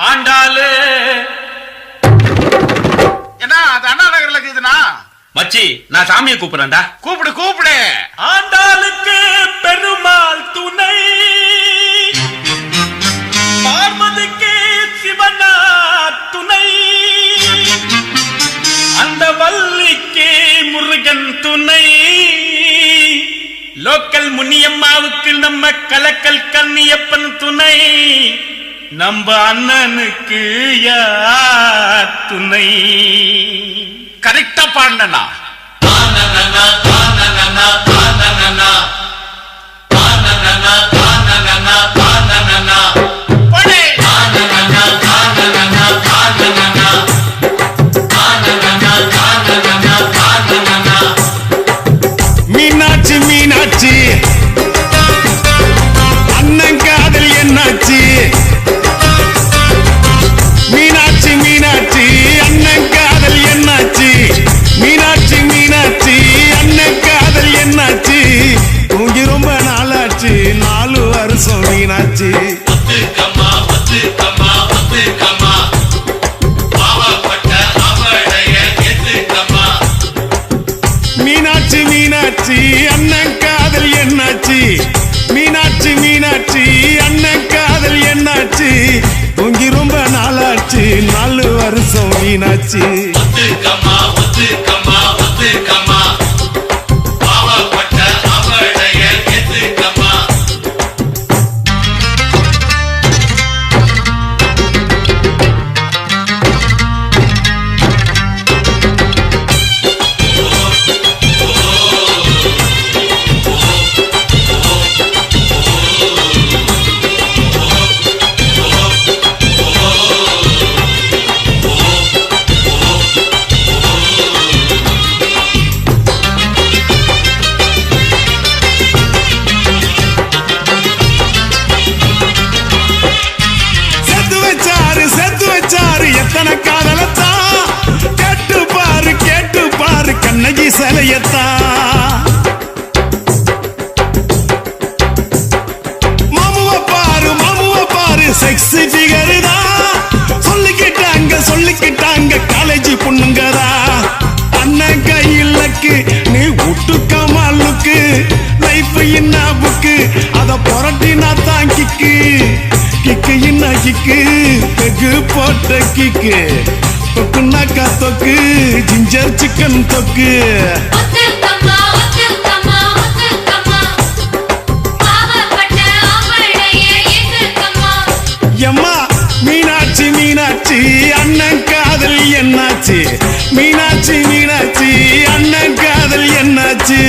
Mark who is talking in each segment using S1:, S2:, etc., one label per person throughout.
S1: ஆண்டாளு
S2: என்ன அது அண்ணா நகர்ல இருக்குதுண்ணா.
S1: மச்சி நான் சாமியை கூப்பிடுறேன்டா.
S2: கூப்பிடு கூப்பிடு.
S1: ஆண்டாளுக்கு பெருமாள் துணை, பார்வதிக்கு சிவனா துணை, அந்த வள்ளிக்கு முருகன் துணை, லோக்கல் முனியம்மாவுக்கு நம்ம கலக்கல் கன்னியப்பன் துணை, நம்ம அண்ணனுக்கு யார் துணை?
S2: கரெக்டா பாண்டனா.
S3: மீனாட்சி மீனாட்சி அண்ணன் காதல் என்னாச்சு? மீனாட்சி மீனாட்சி அண்ணன் காதல் என்னாச்சு? மீனாட்சி மீனாட்சி அண்ணன் காதல் என்னாச்சு? தூங்கி ரொம்ப நாளாச்சு, 4 வருஷம் மீனாட்சி. மீனாட்சி மீனாட்சி அண்ணன் காதல் என்னாச்சு? மீனாட்சி மீனாட்சி அண்ணன் காதல் என்னாச்சு? தூங்கி ரொம்ப நாளாச்சு, 4 வருஷம் மீனாட்சி. எத்தனை காதலத்தான் கேட்டு பாரு கண்ணகி சிலையத்தான். மாமுவ பாரு செக்ஸி ஃபிகர் தான். சொல்லிக்கிட்டாங்க காலேஜ் பொண்ணுங்கதா. அண்ணன் கையிலக்கு நீ விட்டுக்க மாலுக்கு, லைஃப் என்ன புக்கு அத புரட்டினா தான் கிக்கு. கிக்கு என்ன கிக்கு, பெகு போட்ட கிக்கு, தொக்குனாக்கா தொக்கு, ஜிஞ்சர் சிக்கன் தொக்கு. எம்மா மீனாட்சி மீனாட்சி அண்ணன் காதல் என்னாச்சு? மீனாட்சி மீனாட்சி அண்ணன் காதல் என்னாச்சு?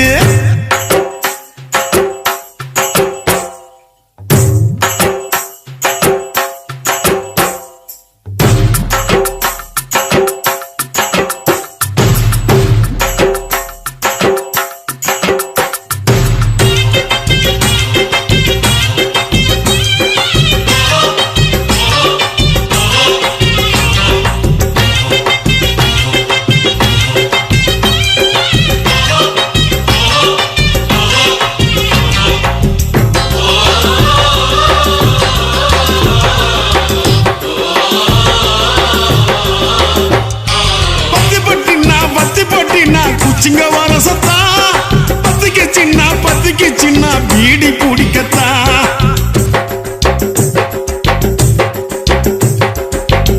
S3: குச்சிங்க வரசத்தா, பத்திக்கு சின்ன பீடி பிடிக்கத்தா.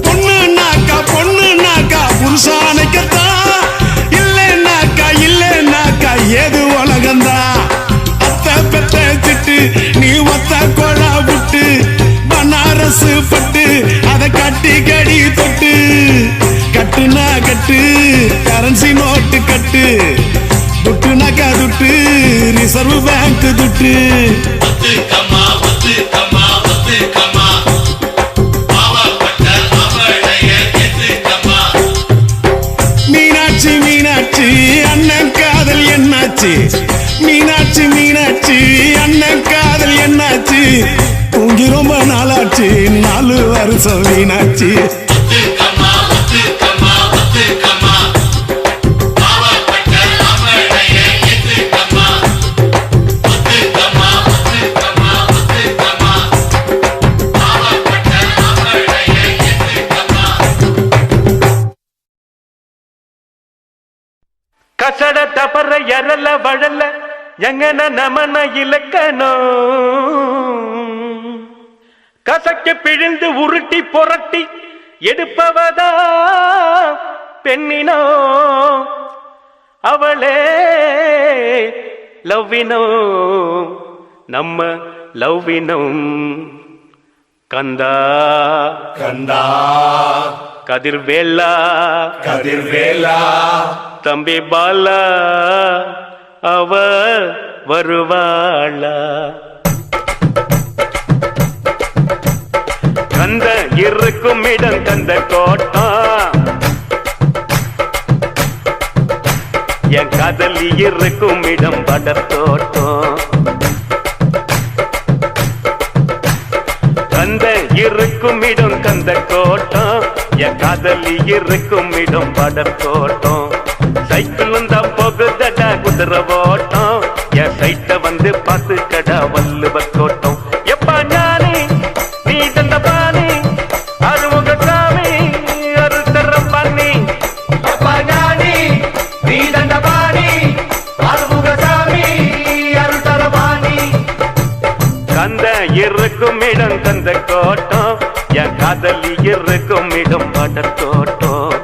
S3: பொண்ணுனாக்கா புருஷானைக்கத்தா. இல்லைனாக்கா ஏது உலகந்தா. அத்த பெத்த திட்டு நீ ஒத்த கொழா விட்டு, பனாரசு பட்டு அத கட்டி கடி தொட்டு. கட்டுனா கட்டு கரன்சி நோட்டு கட்டு, துட்டுனாக்கா துட்டு ரிசர்வ் பேங்க் துட்டு. மீனாட்சி மீனாட்சி அண்ணன் காதல் என்னாச்சு? மீனாட்சி மீனாட்சி அண்ணன் காதல் என்னாச்சு? தூங்கி ரொம்ப நாளாச்சு, 4 வருஷம் மீனாட்சி.
S4: தபர எரல வழல எங்கன நமன இலக்கணோ கசக்கு பிழிந்து உருட்டி புரட்டி எடுப்பவதா பெண்ணினோ அவளே லவ்வினோ நம்ம லவ்வினம் கந்தா
S3: கந்தா
S4: கதிர்வேலா
S3: கதிர்வேலா
S4: தம்பி பாலா அவ வருவாளா கந்த இருக்கும் இடம் கந்த கோட்டம் என் காதலி இருக்கும் இடம் படத்தோட்டம் கந்த இருக்கும் இடம் கந்த கோட்டம் என் காதலி இருக்கும் இடம் படத்தோட்டம் சைக்கிள் வந்தா போகுதடா குதிரை ஓட்டம் என் சைட்ட வந்து பார்த்து கடா வள்ளுவர் கோட்டம் எப்பா ஞானி நீ தந்த பாணி அருமுக சாமி அருத்தர பண்ணி எப்பா ஞானி நீ தந்த பாணி அருமுக சாமி அருத்தர பாணி கந்த இருக்கும் இடம் கந்த கோட்டம் என் காதலி இருக்கும் இடம் படத்தோட்டம்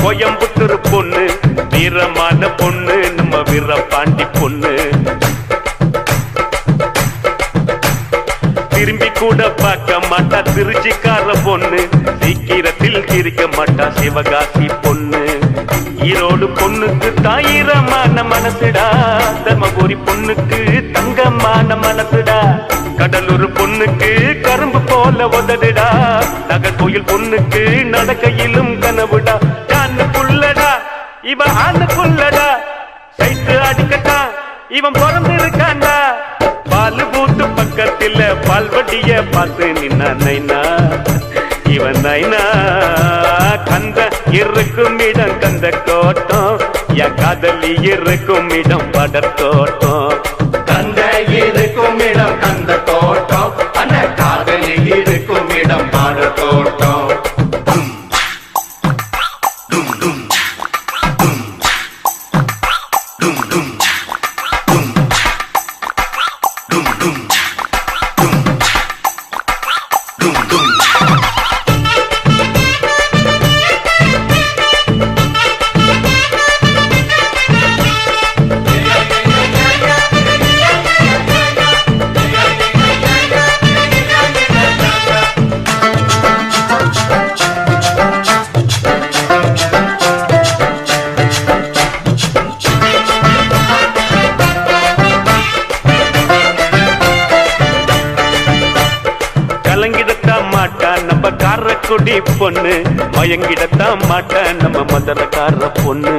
S4: கோயம்புத்தூர் பொண்ணு வீரமான பொண்ணு நம்ம வீரபாண்டி பொண்ணு திரும்பி கூட பார்க்க மாட்டா திருச்சிக்கார பொண்ணு சீக்கிரத்தில் சிரிக்க மாட்டா சிவகாசி பொண்ணு ஈரோடு பொண்ணுக்கு தாயிரமான மனசுடா தர்மபுரி பொண்ணுக்கு தங்கமான மனசுடா கடலூர் பொண்ணுக்கு கரும்பு போல உதடுடா நகர்கோயில் பொண்ணுக்கு நடக்கையிலும் கனவுடா புள்ளடா இவன் ஆண்டு புள்ளடா சைத்து அடிக்கட்டான் இவன் பிறந்து இருக்காண்டா பால் பூத்து பக்கத்தில் பால்வட்டிய பார்த்து நின்னா நைனா இவன் நைனா கந்த இருக்கும் இடம் கந்த கோட்டம் என் காதலி இருக்கும் இடம் படத்தோட்டம் கந்த இருக்கும் இடம் கந்த கோட்டம் அந்த காதலி இருக்கும் இடம் படத்தோட்டம் காரக்குடி பொண்ணு மயங்கிடத்தான் மாட்ட நம்ம மதுரக்கார பொண்ணு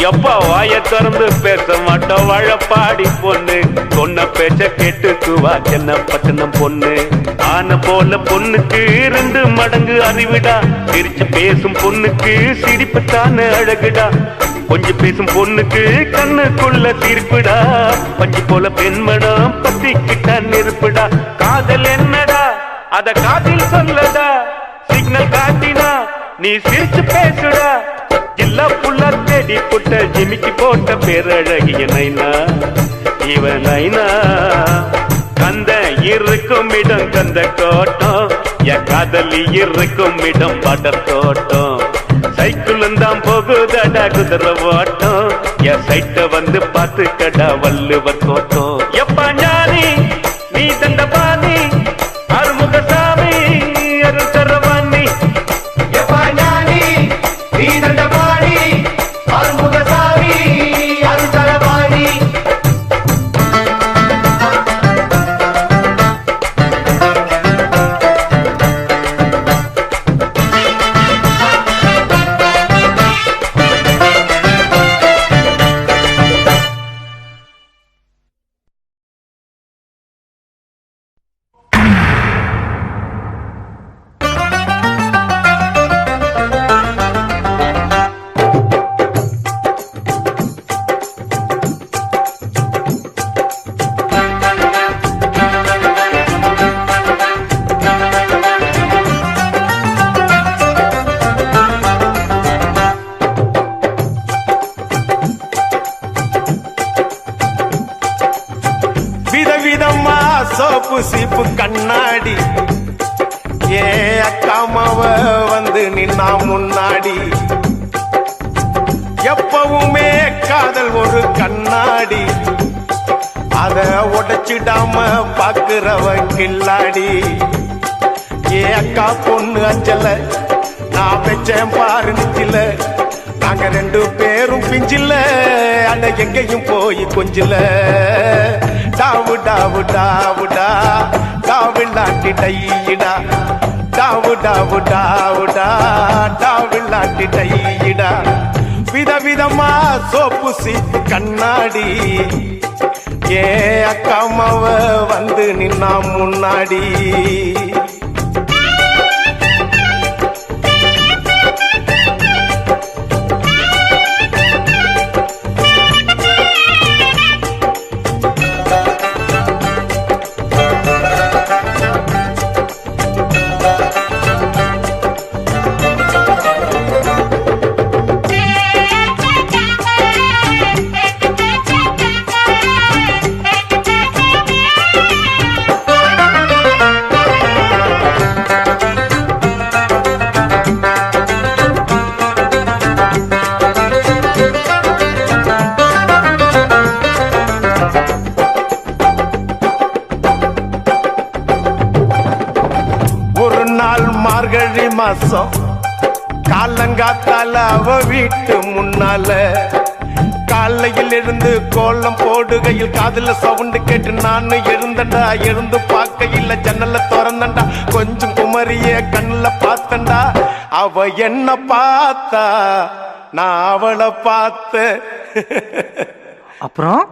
S4: எப்பா வாய திறந்து பேச மாட்டோம் வாழப்பாடி பொண்ணு சொன்ன பேச்ச கேட்டுக்குவா சென்ன பட்டணம் பொண்ணு ஆன போல பொண்ணுக்கு 2 மடங்கு அறிவிடா சிரிச்சு பேசும் பொண்ணுக்கு சிரிப்பு தானே அழகுடா கொஞ்சம் பேசும் பொண்ணுக்கு கண்ணுக்குள்ள தீர்ப்புடா பஞ்சு போல பெண்மணம் பத்திக்கிட்ட நெருப்புடா காதல் என்னடா அத காதில் சொல்லடா சிக்னல் காட்டினா நீ சிரிச்சு பேசுடா எல்லா புள்ள தேடி புட்ட ஜிமிக்கி போட்ட பேரழகிய நைனா இவன் நைனா கந்த இருக்கும் இடம் கந்த கோட்டம் என் காதலி இருக்கும் இடம் படத்தோட்டம் சைக்கிள் தான் போகுதடா குதிரை ஓட்டம் என் சைட்ட வந்து பார்த்து கடா வள்ளுவர் கோட்டம் எப்பா ஞானி நீ தந்த பாணி அருமுக சாமி அருத்தரவாணி எப்பா ஞானி நீ தந்த பாணி அருமுக
S5: கண்ணாடி ஏ அக்காமாவ வந்து நின்னா முன்னாடி எப்பவுமே காதல் ஒரு கண்ணாடி அத உடைச்சிடாம பாக்குறவன் கில்லாடி ஏ அக்கா பொண்ணு அஞ்சல நான் வச்சேன் பாரு நிச்சில நாங்க ரெண்டு பேரும் பிஞ்சில அட எங்கேயும் போய் கொஞ்சில டாவு டாவு டாவுடா டாவில்லாட்டி டையிடா டாவு டாவு டாவுடா டாவில்லாட்டி டையிடா விதவிதமா சோப்பு சீப்பு கண்ணாடி ஏ அக்காமாவ வந்து நின்னா முன்னாடி மார்கழி மாசம் காலங்காத்தால அவ வீட்டு முன்னால காலையில் இருந்து கோலம் போடுகையில் காதுல சவுண்டு கேட்டு நானு எழுந்தண்டா எழுந்து பார்க்கையில் ஜன்னல திறந்தண்டா கொஞ்சம் குமரிய கண்ணுல பார்த்தண்டா அவ என்ன பார்த்தா நான் அவளை பார்த்த
S6: அப்புறம்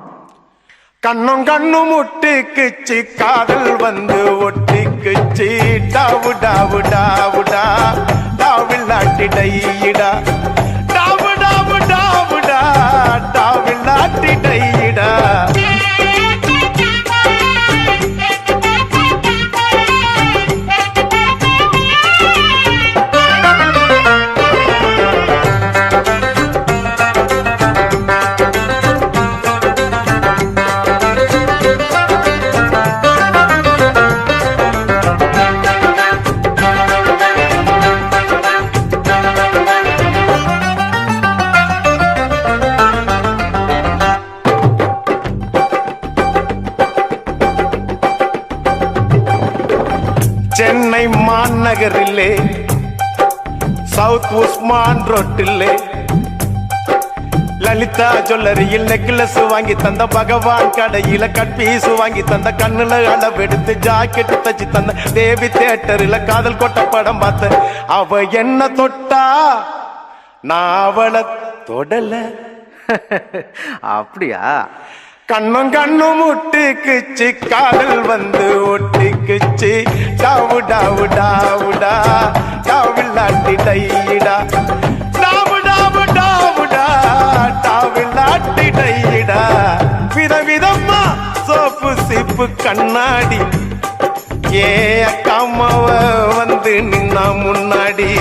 S5: கண்ணும் கண்ணும் முட்டிக்குச்சு காதல் வந்து ஒட்டிக்குச்சு டாவு டாவு டாவுடா டாவில்லாட்டி டையிடா டாவு டாவு டாவுடா டாவில்லாட்டி டையிடா சென்னை மாநகரிலே சவுத் உஸ்மான் ரோட்டிலே லலிதா ஜுவல்லரியில் நெக்லஸ் வாங்கி தந்த பகவான் கடையில கட்பீஸ் வாங்கி தந்த கண்ணுல அளவெடுத்து ஜாக்கெட் தச்சு தந்த தேவி தியேட்டரில் காதல் கொட்ட படம் பார்த்த அவ என்ன தொட்டா நான் அவளை தொடல
S6: அப்படியா
S5: கண்ணும் கண்ணும் முட்டிக்குச்சு காதல் வந்து ஒட்டிக்குச்சு டாவு டாவு டாவுடா டாவில்லாட்டி டையிடா டாவு டாவு டாவுடா டாவில்லாட்டி டையிடா விதவிதமா சோப்பு சீப்பு கண்ணாடி ஏ அக்காமாவ வந்து நின்னா முன்னாடி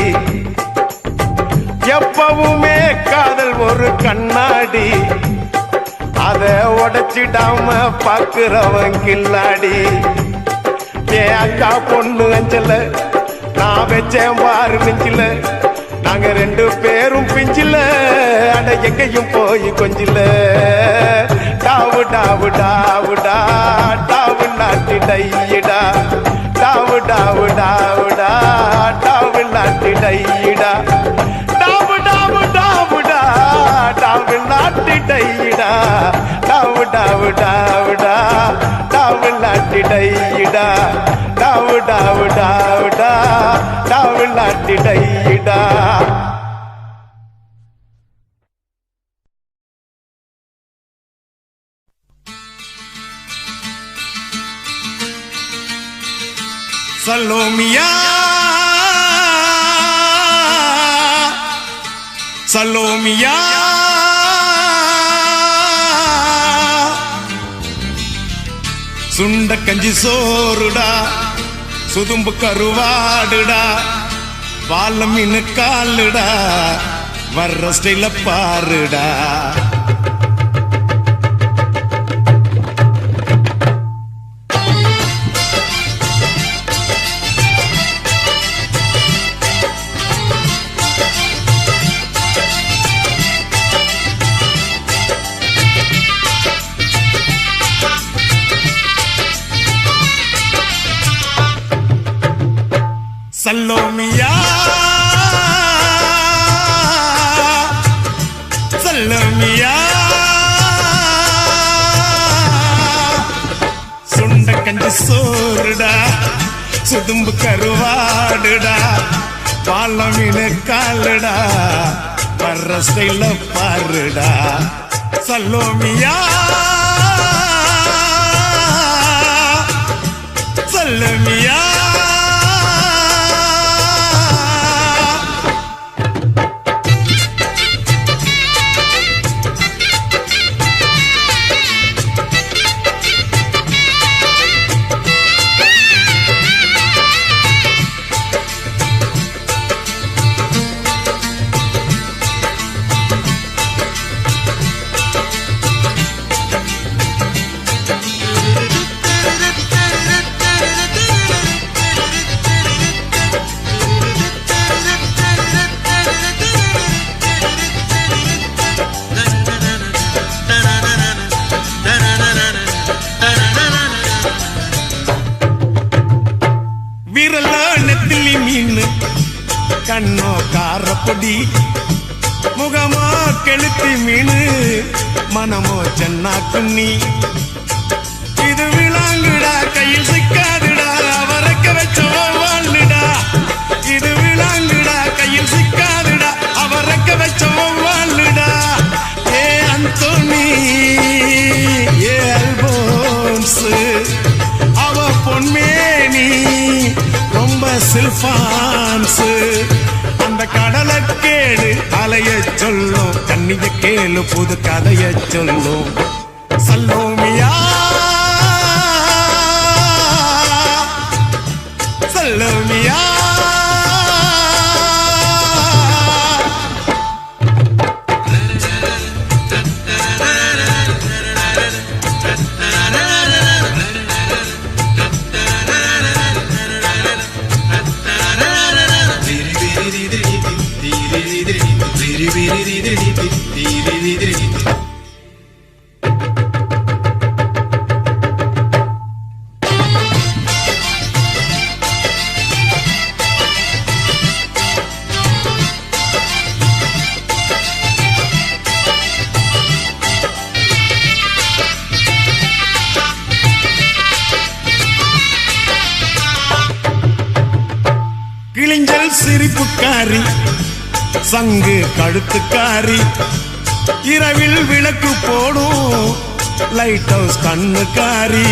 S5: எப்பவுமே காதல் ஒரு கண்ணாடி அத உடைச்சிடாம பாக்குறவன் கில்லாடி ஏ அக்கா பொண்ணு அஞ்சல நான் வச்சேன் பாரு நெஞ்சில நாங்க ரெண்டு பேரும் பிஞ்சில அட எங்கேயும் போய் கொஞ்சில டாவு டாவு டாவுடா டாவில்லாட்டி டையிடா டாவு டாவு டாவுடா டாவில்லாட்டி டையிடா டாவு டாவு டாவுடா டாவில்லாட்டி டையிடா டாவு டாவு டாவுடா டாவில்லாட்டி டையிடா டாவு டாவு டாவுடா டாவில்லாட்டி டையிடா சலோமியா சலோமியா சுண்ட கஞ்சி சோறுடா சுதும்பு கருவாடுடா பால மீன் காலுடா வர்ற ஸ்டைல பாருடா சல்லோமியா சல்லோமியா சுண்ட கஞ்சி சோறுடா சுதும்பு கருவாடுடா பாலமீனு காலுடா வர்ற ஸ்டைல பாருடா சல்லோமியா சல்லோமியா கண்ணோ காரப்பொடி முகமோ கெளுத்தி மீனு மனமோ சென்னா குன்னி இது விளாங்குடா கையில் சிக்காதுடா அவரக்க வச்ச வாழ்டா இது விளாங்குடா கையில் சிக்காதுடா அவரக்க வச்ச வாழ்டா ஏ அந்தோனி ஏ அல்போன்ஸ் அவ பொன்மேனி ரொம்ப சில்பான்ஸ் அந்த கடலை கேளு அலைய சொல்லும் கண்ணிய கேளு புது கதைய சொல்லும் சல்லோமியா சல்லோமியா கிழிஞ்சல் சிரிப்புக்காரி சங்கு கழுத்துக்காரி இரவில் விளக்கு போடும் லைட் ஹவுஸ் கண்ணுக்காரி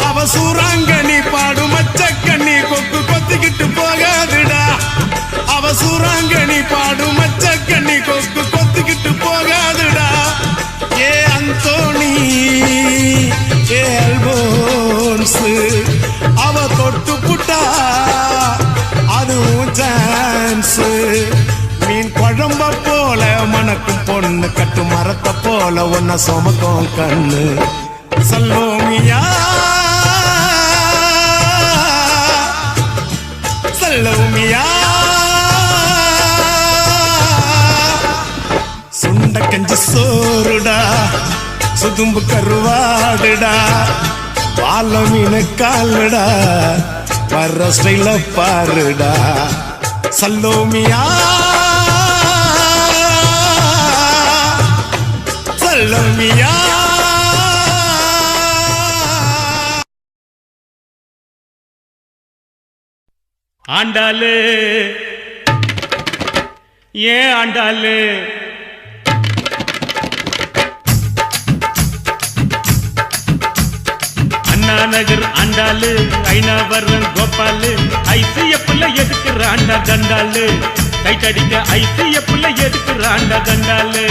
S5: அவ சூறாங்கண்ணி பாடும் மச்சக்கண்ணி கொக்கு கொத்திக்கிட்டு போகாதுடா அவ சூறாங்கண்ணி பாடும் மச்சக்கண்ணி கொக்கு கொத்திக்கிட்டு போகாதுடா ஏ அந்தோனி ஏ அல்போன்ஸ் அவ தொட்டு புட்டா அதுவும் சான்ஸ் மீன் குழம்ப போல மணக்கும் பொண்ணு கட்டு மரத்தை போல ஒன்ன சுமக்கும் கண்ணு சல்லோமியா சல்லோமியா சுண்ட கஞ்சி சோறுடா சுதும்பு கருவாடுடா பாலமீனு காலுடா வர்ற ஸ்டைல பாருடா சல்லோமியா சல்லோமியா
S1: ஆண்டாளு ஏன் ஆண்டாளு அண்ணா நகர் ஆண்டாளு ஐநாவரம் கோபாலு ஐசிஎஃப்ல எதுக்குறாண்டா கண்டாளு கைட்டடிக்க ஐசிஎஃப்ல எதுக்குறாண்டா கண்டாளு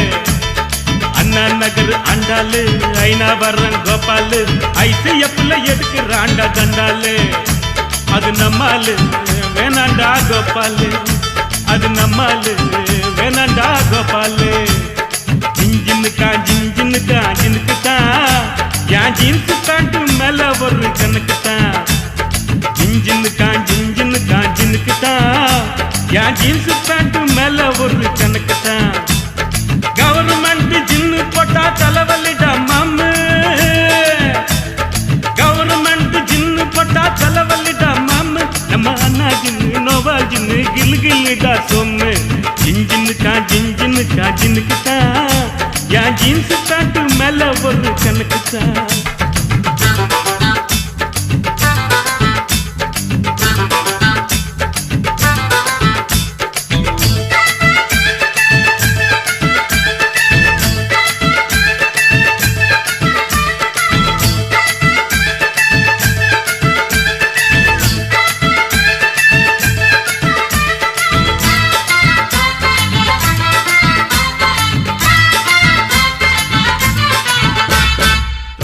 S1: அண்ணா நகர் ஆண்டாளு ஐநாவரம் கோபாலு ஐசிஎஃப்ல எதுக்குறாண்டா கண்டாளு அது நம்மாலு வேணாண்டா கோபாலு அது நம்மாலு வேணாண்டா கோபாலு ஜிஞ்சின்னுக்கா ஜிஞ்சின்னுக்கு தான் என் ஜீன்ஸ் பேண்ட் மேல ஒரு கணக்கு தான் ஜிஞ்சின்னுக்கு தான் என் ஜீன்ஸ் பேண்ட் மேல ஒரு கணக்கு தான் கவர்மெண்ட் ஜின்னு போட்டா தலைவலிடா மாமு கவர்மெண்ட் ஜின்னு போட்டா தலைவலிடா மாமு நம்ம அண்ணா ஜின்னுக்குத்தான் என் ஜீன்ஸ் பேண்ட் மேல ஒரு கணக்குத்தான்.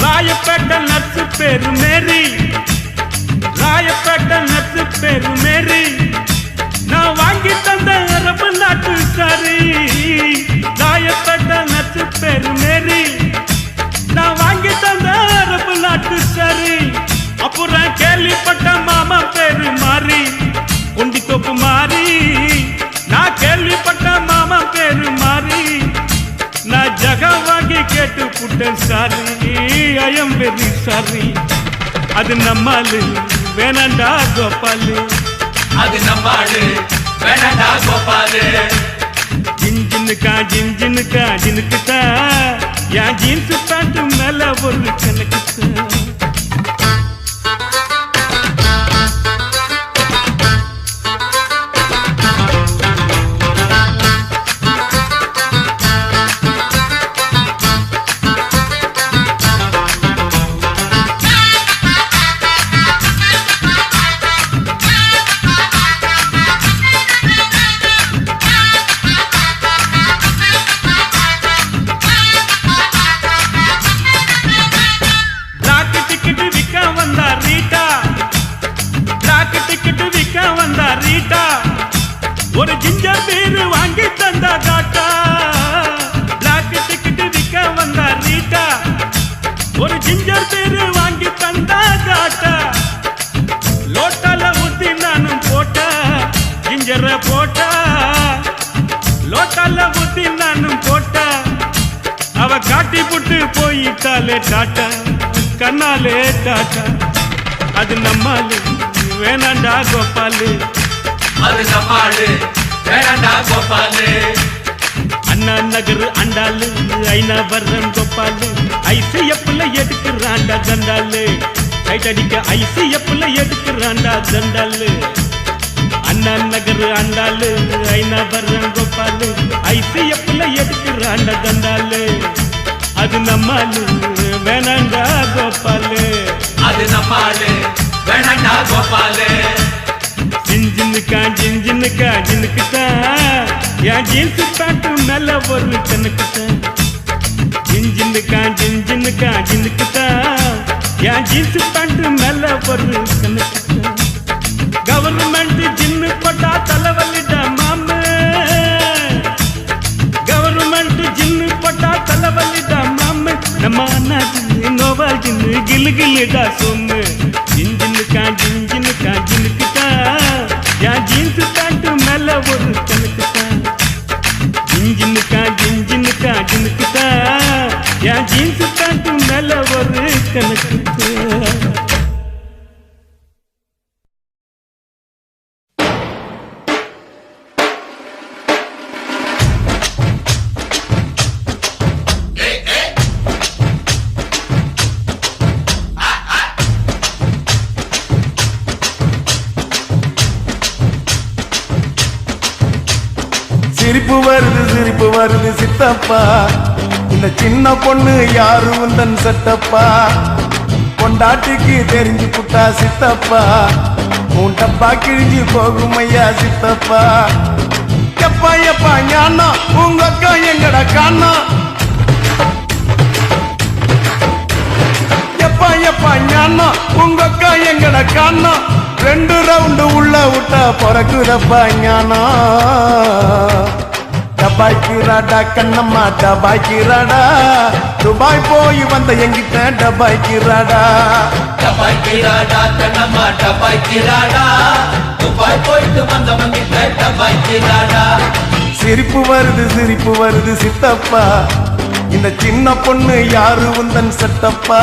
S1: ராயப்பேட்டை நர்ஸு பேரு மேரி, ராயப்பேட்டை நர்ஸு பேரு மேரி, நான் வாங்கி தந்த அரபு நாட்டு சாரி. ராயப்பேட்டை நர்ஸு பேரு மேரி, நான் வாங்கி தந்த அரபு நாட்டு சாரி. அப்புறம் கேள்விப்பட்ட மாமா பேரு மாறி, உண்டி தோப்பு மாறி. நான் கேள்விப்பட்ட மாமா பேரு மாறி, நான் ஜகா வாங்கி கேட்டு புட்டேன் sorry. I am very sorry. அது நம்மாலு வேணாண்டா கோபாலு,
S3: அது நம்மாடு வேணடா கோபாலு.
S1: ஜின்ஜினுக்கா ஜின்ஜினுக்கா ஜினுக்குத்தா என் ஜீன்ஸ் பேண்ட் மேல ஒரு கணக்குத்தா. ஒரு ஜிஞ்சர் பீர் வாங்கி தந்தா டாட்டா. பிளாக் டிக்கெட் விற்க வந்தா ரீட்டா, ஒரு ஜிஞ்சர் பீர் வாங்கி தந்தா டாட்டா. லோட்டால ஊத்தி நானும் போட்டா, ஜிஞ்சர போட்டா. லோட்டால ஊத்தி நானும் போட்டா, அவ காட்டி புட்டு போயிட்டாலே டாட்டா, கண்ணாலே டாட்டா. அது நம்மாலு வேணாண்டா கோபாலு,
S3: அது நம்மாடு வேணடா கோபாலு.
S1: அண்ணா நகர் அண்டாலு ஐநா வர்றன் கோபாலு, ஐசிஎஃப்ல எடுக்கிறாண்டா தண்டாலு. டைட் அடிக்க ஐசிஎஃப்ல எடுக்கிறாண்டா தண்டாலு. அண்ணா நகர் அண்டாலு ஐநா வர்றன் கோபாலு, ஐசிஎஃப்ல எடுக்கிறாண்டா தண்டாலு. அது நம்மாலு வேணாண்டா கோபாலு,
S3: அது நம்மாடு வேணடா கோபாலு.
S1: ஜின்ஜினுக்கா ஜின்ஜினுக்கா ஜினுக்குத்தான் என் ஜீன்ஸ் பேண்ட் மேல ஒரு கணக்குத்தான். ஜின்ஜினுக்கா ஜின்ஜினுக்கா ஜினுக்குத்தான் என் ஜீன்ஸ் பேண்ட் மேல ஒரு கணக்குத்தான். கவர்மெண்ட் ஜின்னு போட்டா தலைவலிடா மாமு, கவர்மெண்ட் ஜின்னு போட்டா தலைவலிடா மாமு. நம்ம அண்ணா ஜின்னு நோவா ஜின்னு கிளு கிளுடா சொம்மு. ஜின்ஜினுக்கா ஜின்ஜினுக்கா ஜினுக்குத்தான் என் ஜீன்ஸ் பேண்ட் மேல ஒரு கணக்குத்தான். ஜின்ஜினுக்கா ஜின்ஜினுக்கா ஜினுக்குத்தான் என் ஜீன்ஸ் பேண்ட் மேல ஒரு கணக்குத்தான்.
S5: சிரிப்பு வருது சித்தப்பா, இந்த சின்ன பொண்ணு யாரு உந்தன் சட்டப்பா. பொண்டாட்டிக்கு தெரிஞ்சு புட்டா சித்தப்பா, உன் டப்பா கிழிஞ்சு போகும் ஐயா சித்தப்பா. எப்பா எப்பா ஞானா உங்க அக்கா எங்கட காணா. எப்பா எப்பா ஞானா உங்க அக்கா எங்கட காணா. 2 ரவுண்டு உள்ள விட்டா பிறக்குதப்பா ஞானா. டபாய்க்கிறாடா கண்ணம்மா டபாய்க்கிறாடா, துபாய் போய் வந்த எங்கிட்ட டபாய்க்கிறாடா.
S3: டபாய்க்கிறாடா கண்ணம்மா டபாய்க்கிறாடா, துபாய் போயிட்டு வந்தவங்கிட்ட டபாய்க்கிறாடா.
S5: சிரிப்பு வருது சித்தப்பா, இந்த சின்ன பொண்ணு யாரு உந்தன் சட்டப்பா.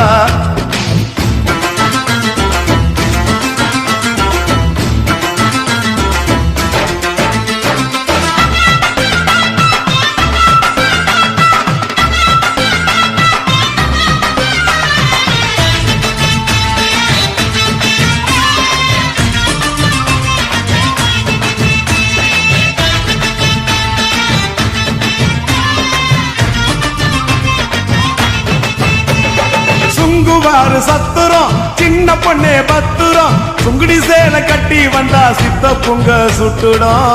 S5: பாரு சத்துரம் சின்ன பொண்ணே பத்துரம் சுங்குடி சேலை கட்டி வந்தா சித்த பொங்க சுட்டுடும்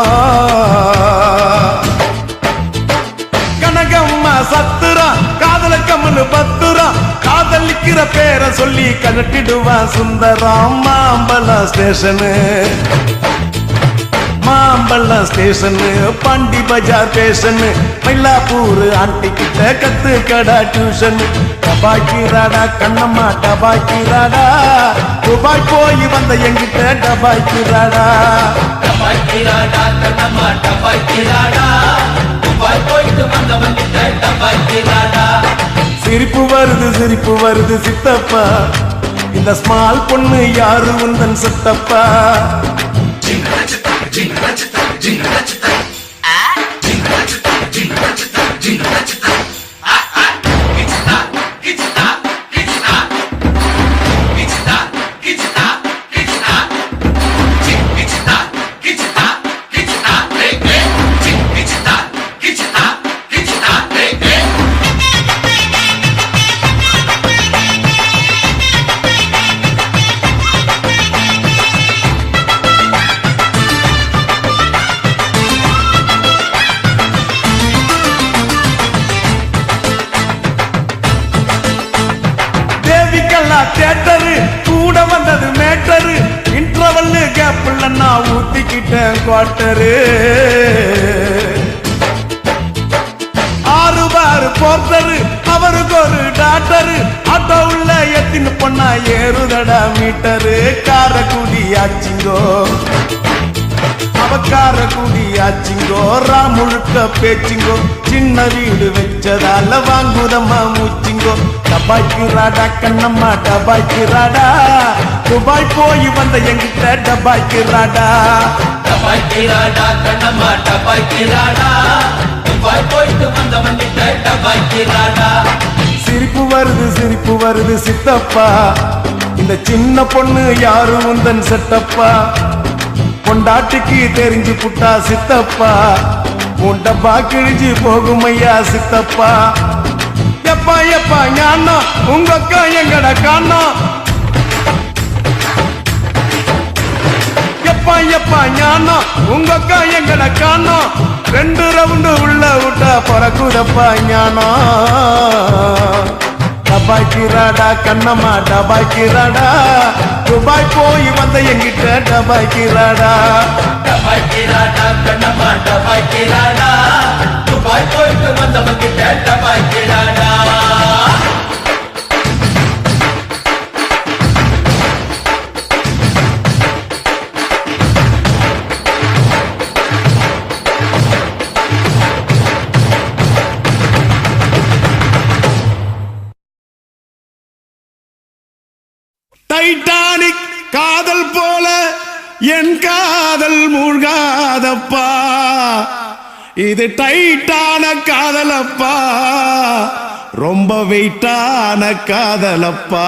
S5: கனகம்மா சத்துரம் காதல கம்மனு பத்துரம் காதலிக்கிற பேரை சொல்லி கலட்டிடுவான் சுந்தரம் மாம்பழம் ஸ்டேஷனு மாம்பழம் ஸ்டேஷனு பாண்டி பஜார் ஸ்டேஷனு மயிலாப்பூர் ஆண்டி கிட்ட கத்து கடா டியூஷன் டபாய்க்கிறாடா கண்ணம்மா டபாய்க்கிறாடா துபாய் போய் வந்த எங்கிட்ட டபாய்க்கிறாடா
S3: டபாய்க்கிறாடா கண்ணம்மா டபாய்க்கிறாடா துபாய் போயிட்டு வந்தவன் கிட்ட டபாய்க்கிறாடா
S5: சிரிப்பு வருது சித்தப்பா இந்த ஸ்மால் பொண்ணு யாரு உந்தன் சித்தப்பா தியேட்டரு கூட வந்தது மேட்டரு இன்டர்வல் கேப்ல நான் ஊத்திக்கிட்டேன் குவார்டரு 6 பார் போர்ட்டரு அவருக்கு ஒரு டாக்டரு ஆட்டோ உள்ள எத்தின்னு பொண்ணா ஏறுதடா மீட்டரு காரக்குடி ஆச்சிங்கோ அவக்கார குடியாச்சிங்கோ முழுக்க பேச்சிங்கோ சின்ன வீடு வச்சதால வாங்குதம்மா மூச்சிங்கோ டபாய்க்கிறாடா கண்ணம்மா டபாய்க்கிறாடா துபாய் போய் வந்த எங்கிட்ட டபாய்க்கிறாடா
S3: டபாய்க்கிறாடா கண்ணம்மா டபாய்க்கிறாடா துபாய் போயிட்டு வந்தவன் கிட்ட டபாய்க்கிறாடா
S5: சிரிப்பு வருது சித்தப்பா இந்த சின்ன பொண்ணு யாரு உந்தன் செட்டப்பா பொண்டாட்டிக்கு தெரிஞ்சு புட்டா சித்தப்பா உன் டப்பா கிழிஞ்சு போகும் ஐயா சித்தப்பா எப்பா எப்பா ஞானா உங்க அக்கா எங்கட காணா எப்பா எப்பா ஞானா உங்க அக்கா எங்கட காணா 2 ரவுண்டு உள்ள விட்டா பறக்குதப்பா ஞானா டபாய்க்கிறாடா கண்ணம்மா டபாய்க்கிறாடா துபாய் போய் வந்த எங்கிட்ட டபாய்க்கிறாடா
S3: டபாய்க்கிறாடா கண்ணம்மா டபாய்க்கிறாடா துபாய் போயிட்டு வந்தவன் கிட்ட டபாய்க்கிறாடா
S5: டைட்டானிக் காதல் போல என் காதல் மூழ்காதப்பா இது டைட்டான காதலப்பா ரொம்ப வெயிட்டான காதலப்பா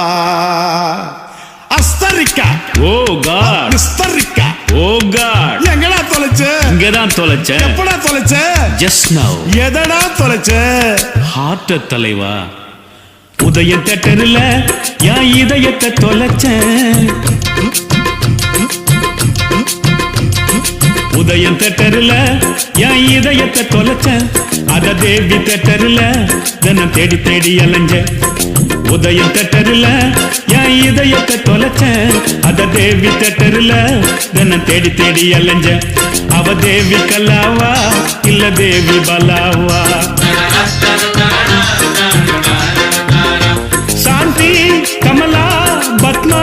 S5: அஸ்தரிக்கா
S1: ஓ காட்
S5: அஸ்தரிக்கா
S1: ஓ காட்
S5: எங்கடா தொலைச்ச
S1: இங்கதான் தொலைச்சேன்
S5: எப்படா தொலைச்ச
S1: ஜஸ்ட் நவ்
S5: எதடா தொலைச்ச
S1: ஹார்ட் தலைவா உதயம் தேட்டர்ல என் இதயத்தை தொலைச்சேன் உதயம் தேட்டர்ல என் இதயத்தை தொலைச்சேன் அத தேவி தேட்டர்ல தினம் தேடி தேடி அலைஞ்சேன் உதயம் தேட்டர்ல என் இதயத்தை தொலைச்சேன் அத தேவி தேட்டர்ல தினம் தேடி தேடி அலைஞ்சேன் அவ தேவி கல்லாவா இல்ல தேவி பலாவா சாந்தி கமலா பத்மா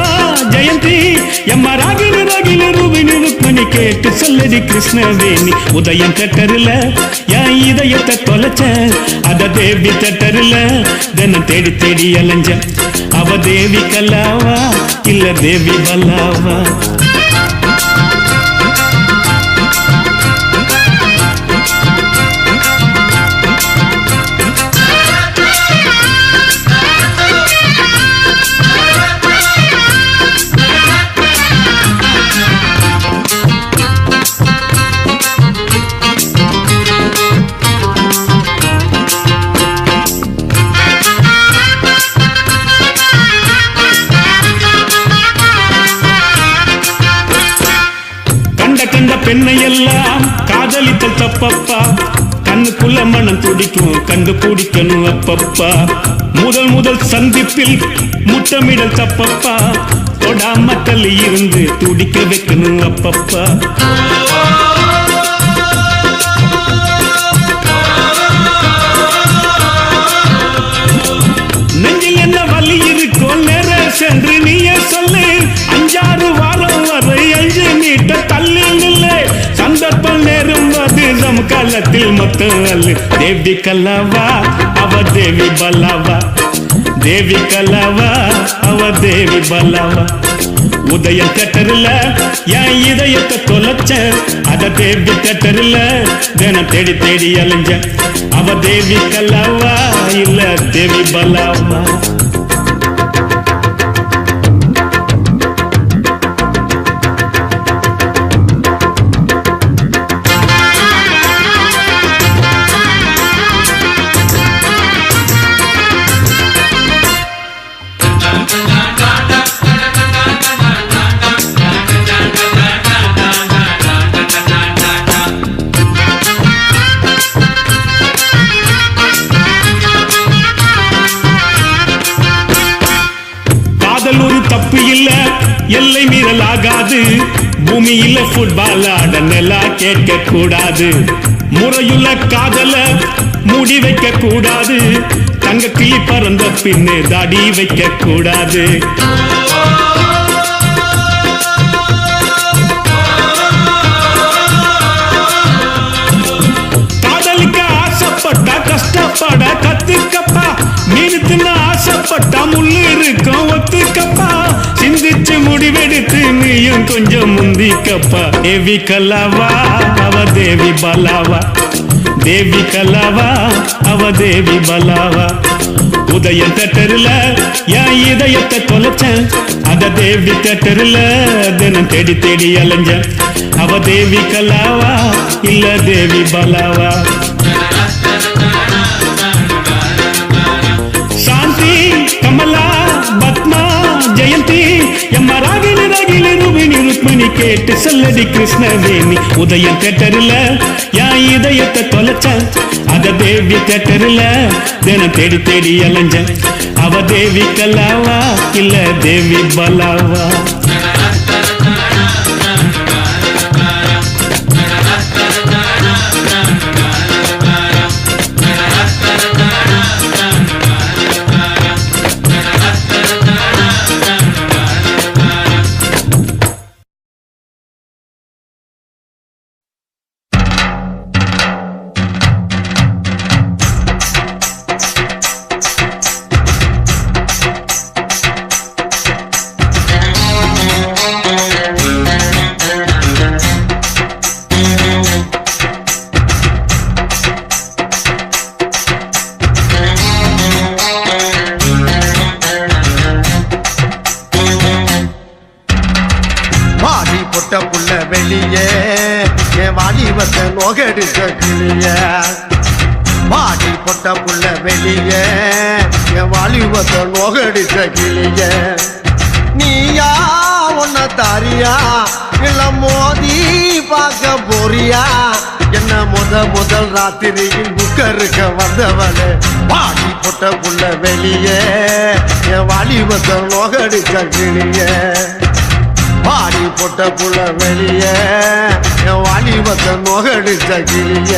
S1: ஜெயந்தி எம்மா ராகினி ராகினி ரூபினி ருக்மணி கேட்டு சொல்லடி கிருஷ்ணவேணி உதயம் தேட்டர்ல என் இதயத்தை தொலைச்சேன் அத தேவி தேட்டர்ல தினம் தேடி தேடி அலைஞ்சேன் அவ தேவி கல்லாவா இல்ல தேவி பல்லாவா கண்ட பெண்ணை எல்லாம் காதலித்தல் தப்பப்பா கண்ணுக்குள்ள மனம் துடிக்கும் கண்டுபிடிக்கணும் அப்பப்பா முதல் சந்திப்பில் முட்டமிடல் தப்பப்பா தொடாம தள்ளி இருந்து துடிக்க வைக்கணும் அப்பப்பா நெஞ்சில் என்ன வலி இருக்கோ நேர சென்று நீயே சொல்லு 5-6 வாரம் வரை 5 மீட்டர் தள்ளி நில்லு சந்தர்ப்பம் நேரும் வது நம் காலத்தில் மொத்தம் அல்லு தேவி கல்லாவா அவ தேவி பல்லாவா தேவி கல்லாவா அவ தேவி பல்லாவா உதயம் தேட்டர்ல என் இதயத்தை தொலைச்ச அத தேவி தேட்டர்ல தினம் தேடி தேடி அலைஞ்ச அவ தேவி கல்லாவா இல்ல தேவி பல்லாவா தப்பு இல்ல எல்லை மீறல் ஆகாது பூமியில ஃபுட்பால் ஆட நெலா கேட்க கூடாது முறையுள்ள காதல மூடி வைக்க கூடாது தங்க கிளி பறந்த பின்னு தாடி வைக்க கூடாது காதலிக்க ஆசைப்பட்டா கஷ்டப்பட கத்துக்கப்பா மீன் தின்ன ஆசைப்பட்டா முள்ளு இருக்கும் ஒத்துக்கப்பா சிந்திச்சு முடிவெடுத்து நீயும் கொஞ்சம் முந்திக்கப்பா தேவி கல்லாவா அவ தேவி பலாவா தேவி கல்லாவா அவ தேவி பலாவா உதயம் தேட்டர்ல என் இதயத்தை தொலைச்சேன் அத தேவி தேட்டர்ல தினம் தேடி தேடி அலைஞ்ச அவ தேவி கல்லாவா இல்ல தேவி பலாவா சாந்தி கமலா பத்மா ஜெயந்தி எம்மா ராகினி ராகினி ரூபினி ருக்மிணி கேட்டு சொல்லடி கிருஷ்ணவேணி உதயம் தேட்டர்ல என் இதயத்தை தொலைச்ச அத தேவி தேட்டர்ல தினம் தேடி தேடி அலைஞ்ச அவ தேவி கல்லாவா இல்ல தேவி பலாவா
S5: வெளியே என் வாலிபத்தை நோகடிச்ச கிளிய பாடி பொட்ட புள்ள வெளியே என் வாலிபத்தை நோகடிச்ச கிளிய நீயா உன்ன தாரியா இல்ல மோதி பார்க்க போறியா என்ன முதல் ராத்திரியில் புக்கருக்க வந்தவளே பாடி பொட்ட புள்ள வெளியே என் வாலிபத்தை நோகடிச்ச கிளிய பாடி போட்ட புள்ள வெளியே என் வாலிபத்தை நோகடிச்ச கிளிய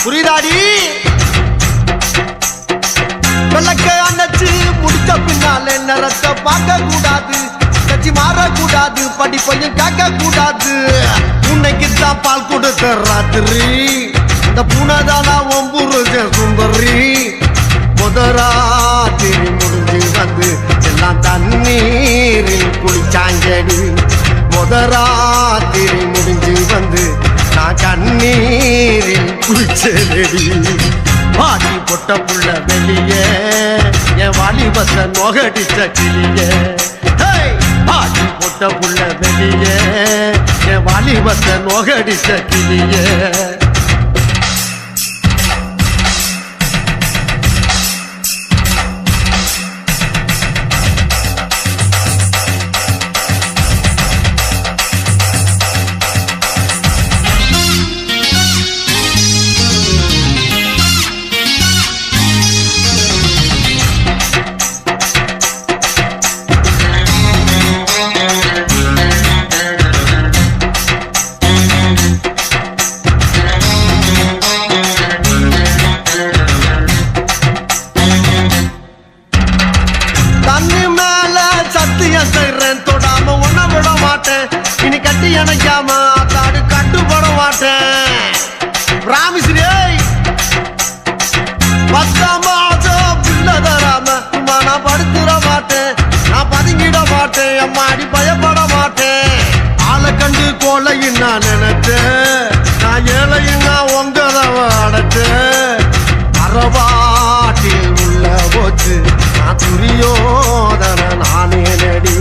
S5: புரியுதாடி வெள்ளக்க அணைச்சு முடிச்ச பின்னாலே நிறத்தை பார்க்க கூடாது கட்சி மாறக்கூடாது படிப்பையும் கேட்க கூடாது உன்னைக்குத்தான் பால் கொடுத்த ராத்திரி இந்த புனதானா ஒம்புரு சுந்தரி
S6: ராத்திரி முடிஞ்சு வந்து எல்லாம் தண்ணீரில் குளிச்சாங்கடி ராத்திரி முடிஞ்சு வந்து நான் கண்ணீரில் குளிச்சேடி பாடி பொட்ட புள்ள வெளியே என் வாலிபத்த நொகடிச்ச கிளியே பாடி பொட்ட புள்ள வெளியே என் வாலிபத்த நொகடிச்ச கிளியே நினைக்காம தாடு கட்டுப்பட மாட்டேன் ராமிஸ்ரீ 10 மாதம் பிள்ளை தராம நான் படுத்துட மாட்டேன் நான் பதுங்கிட மாட்டேன் அம்மாடி பயப்பட மாட்டேன் ஆளை கண்டு கோலையும் நான் நினைச்சேன் நான் ஏழையும் நான் உங்கதவ அடைச்சேன் அறவாட்டில் உள்ள போச்சு நான் துரியோதன நானே நடி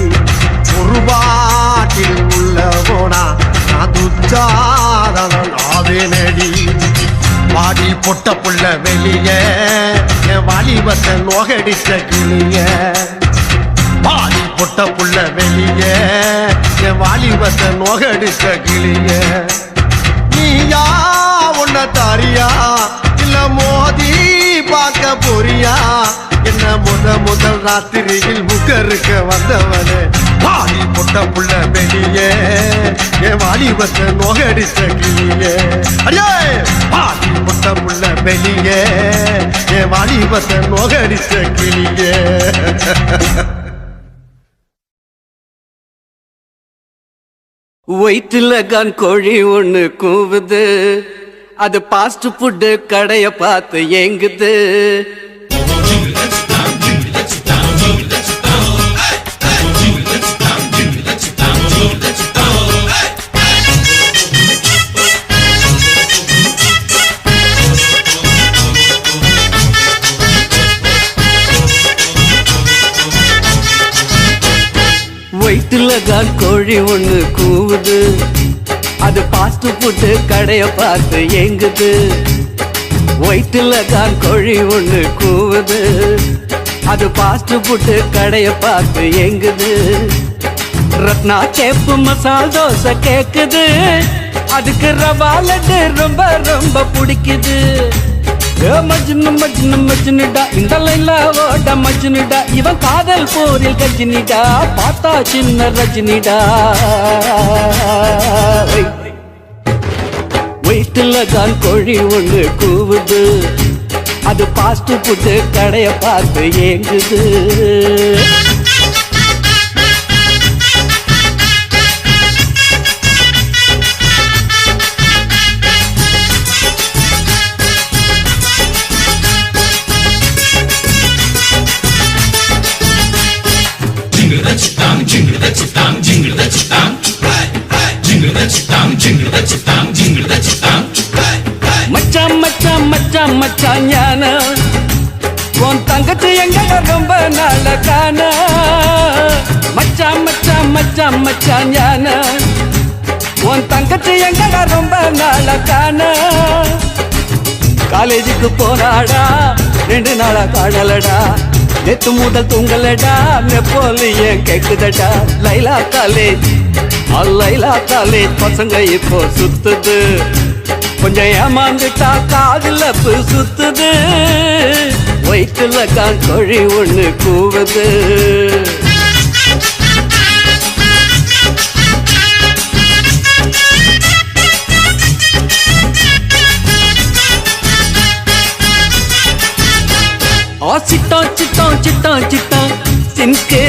S6: ஒரு பாட்டில் உள்ள போனா நான் துச்சாதன நாவே நடி வாடி பொட்ட புள்ள வெளியே என் வாலிபத்தை நோகடிச்ச கிளிய வாடி பொட்ட புள்ள வெளியே என் வாலிபத்தை நோகடிச்ச கிளிய நீயா உன்ன தாரியா இல்ல மோதி பார்க்க போறியா என்ன முதல் ராத்திரியில் முகருக்க வந்தவனே வாடி பொட்ட புள்ள வெளியே என் வாலிபத்தை நோகடிச்ச கிளியே அடே வாடி பொட்ட புள்ள வெளியே என் வாலிபத்தை நோகடிச்ச கிளியே
S7: வயிற்றுல கான் கோழி ஒண்ணு கூவுது அது பாஸ்ட் ஃபுட் கடைய பார்த்து ஏங்குது வயிற்றுல கான் கோழி ஒண்ணு கூவுது அது பாஸ்ட் ஃபுட் கடைய பார்த்து ஏங்குது வயிற்றுல கான் கோழி ஒண்ணு கூவுது அது பாஸ்ட் ஃபுட் கடைய பார்த்து ஏங்குது ரத்னா சேப்பு மசால் தோசை கேக்குது அதுக்கு ரவா லட்டு ரொம்ப ரொம்ப பிடிக்குது மஜ்னு மஜ்னு மஜ்னுடா இந்த லைலாவோட மஜ்னுடா இவன் காதல் போரில் கஜினிடா பார்த்தா சின்ன ரஜினிடா வயிற்றுல கான் கோழி ஒண்ணு கூவுது அது பாஸ்ட் ஃபுட் கடைய பார்த்து ஏங்குது மச்சான் மச்சான் மச்சான் மச்சான் ஞான உன் தங்கச்சி எங்கட ரொம்ப நாள காண மச்சான் மச்சான் மச்சான் மச்சான் ஞான உன் தங்கச்சி எங்கட ரொம்ப நாள காண காலேஜுக்கு போனாடா 2 நாளா காணலடா நேத்து முதல் தூங்கலடா நெப்போலியன் கேக்குதடா லைலா காலேஜ் பசங்க இப்போ சுத்துது கொஞ்சம் ஏமாந்துட்டா காதுல சுத்துது வயிற்றுல கான் கோழி ஒண்ணு கூவுது சிட்டம் சிட்டம் சிட்டம் சிட்டம் சின்கு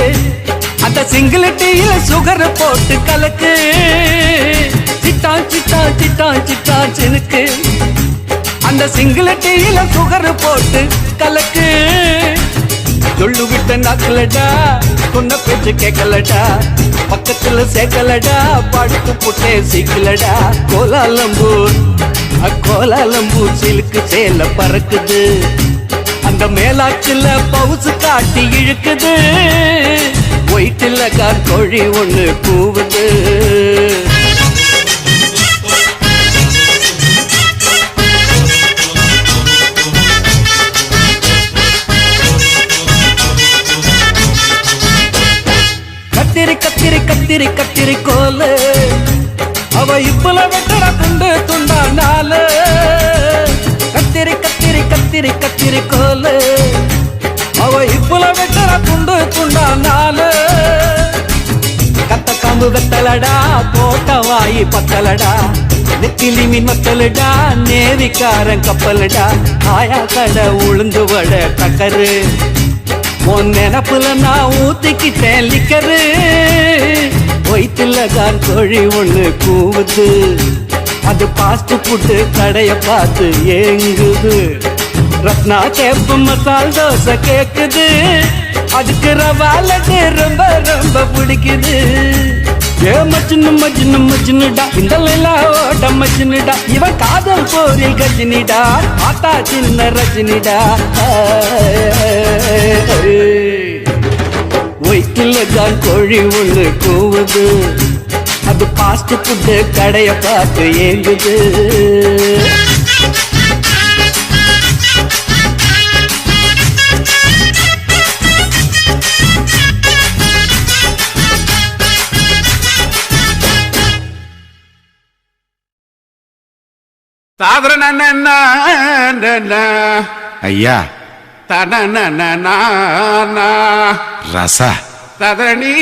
S7: அந்த சிங்கிள் டீல சுகர் போட்டு கலக்கு சிட்டான் சிட்டான் சிட்டான் சிட்டான் சினுக்கு அந்த சிங்கிள் டீல சுகர் போட்டு கலக்கு பொண்ணு விட்ட நாக்கலடா சொன்ன பேச்சு கேட்கலடா பக்கத்துல சேர்க்கலடா படுத்து புட்டே சீக்கலடா கோலாலம்பூர் கோலாலம்பூர் சிலுக்கு சேல பறக்குது அந்த மேலாச்சுல பவுசு காட்டி இழுக்குது ஒயிட்டுல கார்கோழி ஒண்ணு கூவுது கத்திரி கத்திரி கத்திரி கத்திரி கோலு அவ இப்பல வெட்டற துண்டு துண்டா நாலு கத்திரி கத்திரி கத்திரி கத்திரி கோலு அவ இப்பல வெட்டற துண்டு துண்டா நாலு கத்த காம்பு வெத்தலடா போட்ட வாயி பத்தலடா நெத்திலி மீன் வத்தலடா நேவிக்காரன் கப்பலடா ஆயா கடை உளுந்து வட டக்கரு உன் நினப்புல நான் ஊத்திக்கிட்டேன் லிக்கரு வயிற்றுல கார்கோழி ஒண்ணு கூவுது அது பாஸ்ட் ஃபுட்டு கடைய பார்த்து ஏங்குது ரத்னா கேப்பு மசால் தோசை கேக்குது அதுக்கு ரவா லட்டு ரொம்ப ரொம்ப பிடிக்குது ஏ மச்சின்னு மச்சின்னு மச்சின்னுடா இந்த லைலாவோட மச்சின்னுடா இவன் காதல் போரில் கஜினிடா ஆத்தா சின்ன ரஜினிடா வயிற்றுல தான் கோழி ஒண்ணு கூவுது அது பாஸ்ட் ஃபுட்டு கடைய பார்த்து ஏங்குது
S2: ஐயா ரச ததரணி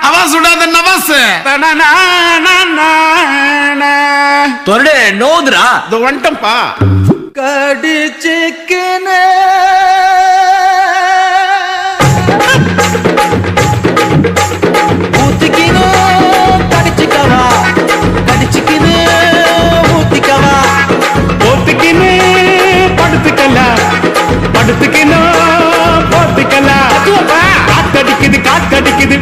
S2: அவா சுடாத நவாஸ்
S3: தொரடு நோதுரா
S2: இது வந்துட்டம்பா
S7: கடிச்சிக்கின ஊத்திக்கின கடிச்சிக்கவா கடிச்சிக்கின ஊத்திக்கவா
S1: போத்துக்கின்னு படுத்துக்கலாம் படுத்துக்கின்னு போத்துக்கலாம் காத்தடிக்குது காத்தடிக்குது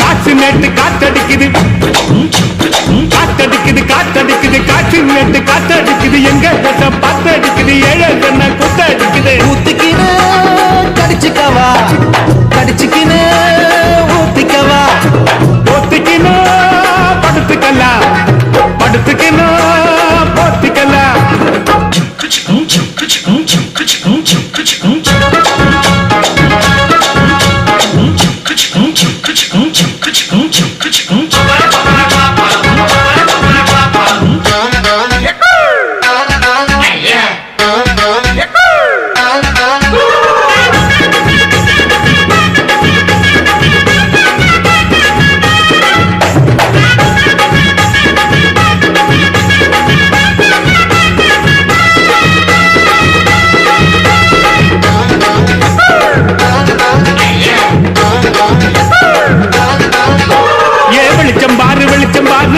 S1: காற்று நேட்டு காத்தடிக்குது காத்தடிக்குது காத்தடிக்குது காற்று நேட்டு காத்தடிக்குது எங்க கட்ட பத்தடிக்குது ஏழை கண்ண குத்தடிக்குது
S7: ஊத்திக்கின கடிச்சிக்கவா கடிச்சிக்கின ஊத்திக்கவா
S1: போத்துக்கின்னு படுத்துக்கலாம் படுத்துக்கின்னு போத்துக்கலாம்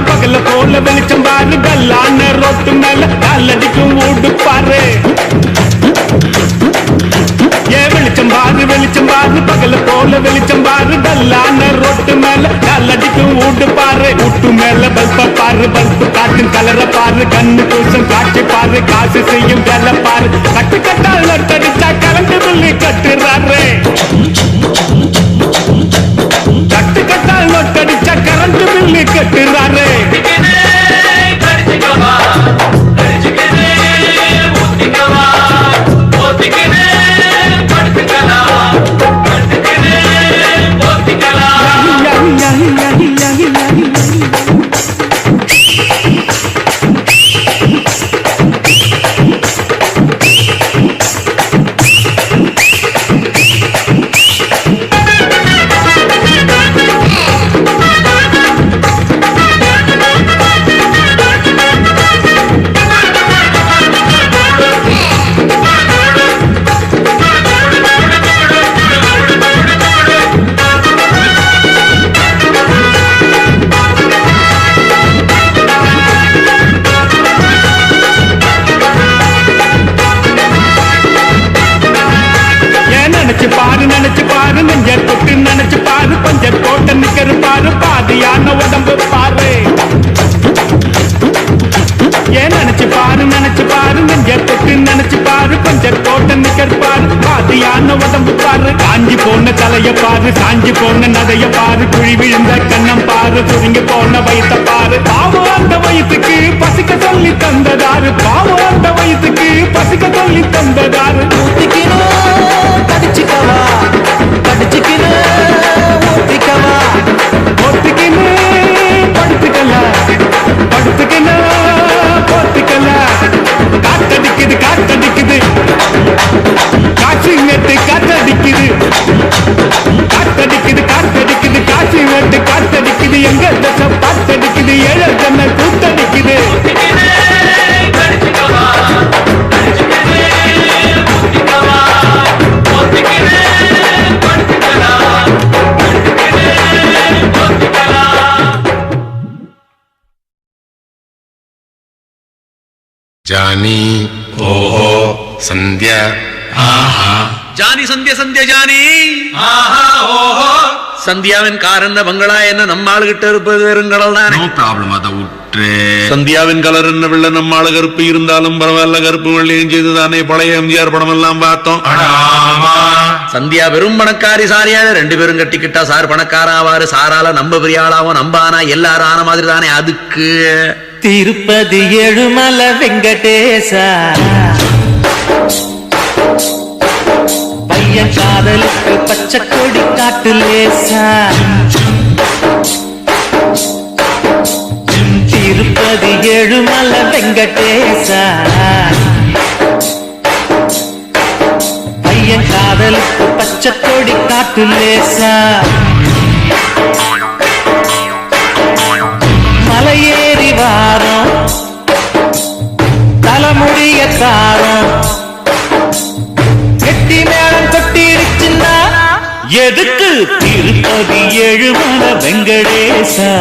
S1: பகல போல வெளிச்சம் பாரு கல்லான ரோட்டு மேல காலடிக்கும் ஊடு பாரு வெளிச்சம் பாரு பகல போல வெளிச்சம் பாரு கல்லான ரோட்டு மேல காலடிக்கும் ஊடு பாரு ஊட்டு மேல பல்ப பாரு பல்பு காட்டின் கலர பாரு கண்ணு பூசம் காட்சி பாரு காசு செய்யும் வேலை பாரு கட்டு கட்டால் நட்டடிச்சா கலந்து சொல்லி கட்டுறாரு கட்டு கட்டால் நட்டடிச்சா கரண்ட் பில்லு கட்டுறாரு பாரு சாஞ்சி போன நதைய பாரு குழி விழுந்த கண்ணம் பாரு சுருங்கி போன வயித்த பாரு பாவம் அந்த வயிற்றுக்கு பசிக்க சொல்லி தந்ததாரு பாவம் அந்த வயிற்றுக்கு பசிக்க சொல்லி தந்ததாரு
S7: கடிச்சுக்கவா கடிச்சுக்கினு ஊத்திக்கவா
S1: ஒத்துக்கின்னு படுத்துக்கல படுத்துக்கின்னு போத்துக்கல காத்தடிக்குது காத்தடிக்குது காட்சி நெட்டு காத்தடிக்குது காத்தடிக்குது காத்தடிக்குது காட்சி நெட்டு காத்தடிக்குது எங்க தசை பாத்தடிக்குது ஏழ ஜன்ன கூத்தடிக்குது
S2: ಜಾನಿ ಓಹೋ ಸಂಧ್ಯಾ
S3: ஜானி சந்தியா சந்தியா ஜானி சந்தியாவின் கார் என்ன பங்களா என்ன நம்ம ஆளுகிட்ட இருப்பது வெறுங்கடல் தானே.
S2: ನೋ ಪ್ರಾಬ್ಲಮ್ ಅದ ಉಟ್ರೆ
S3: சந்தியாவின் கலர் என்ன வெள்ள நம்ம ஆளு கருப்பு இருந்தாலும் பரவாயில்ல கருப்பு வெள்ளையும் செய்துதானே பழைய எம்ஜிஆர் படம் எல்லாம் பார்த்தோம். சந்தியா வெறும் பணக்காரி சாரியான 2 பேரும் கட்டிக்கிட்டா சார் பணக்காராவாரு சாரால நம்ம பெரிய ஆளாவும் நம்பானா எல்லாரும் ஆன மாதிரி தானே. அதுக்கு
S7: திருப்பதி ஏழுமலை வெங்கடேசா பையன் காதலுக்கு பச்சை கொடி காட்டு லேசா திருப்பதி ஏழுமலை வெங்கடேசா பையன் காதலுக்கு பச்சை கொடி காட்டு லேசா மலையேறி வாரம் தலைமுடிய தாரம் கெட்டி மேளம் கொட்டிருச்சுன்னா எதுக்கு திருப்பதி ஏழுமலை வெங்கடேசா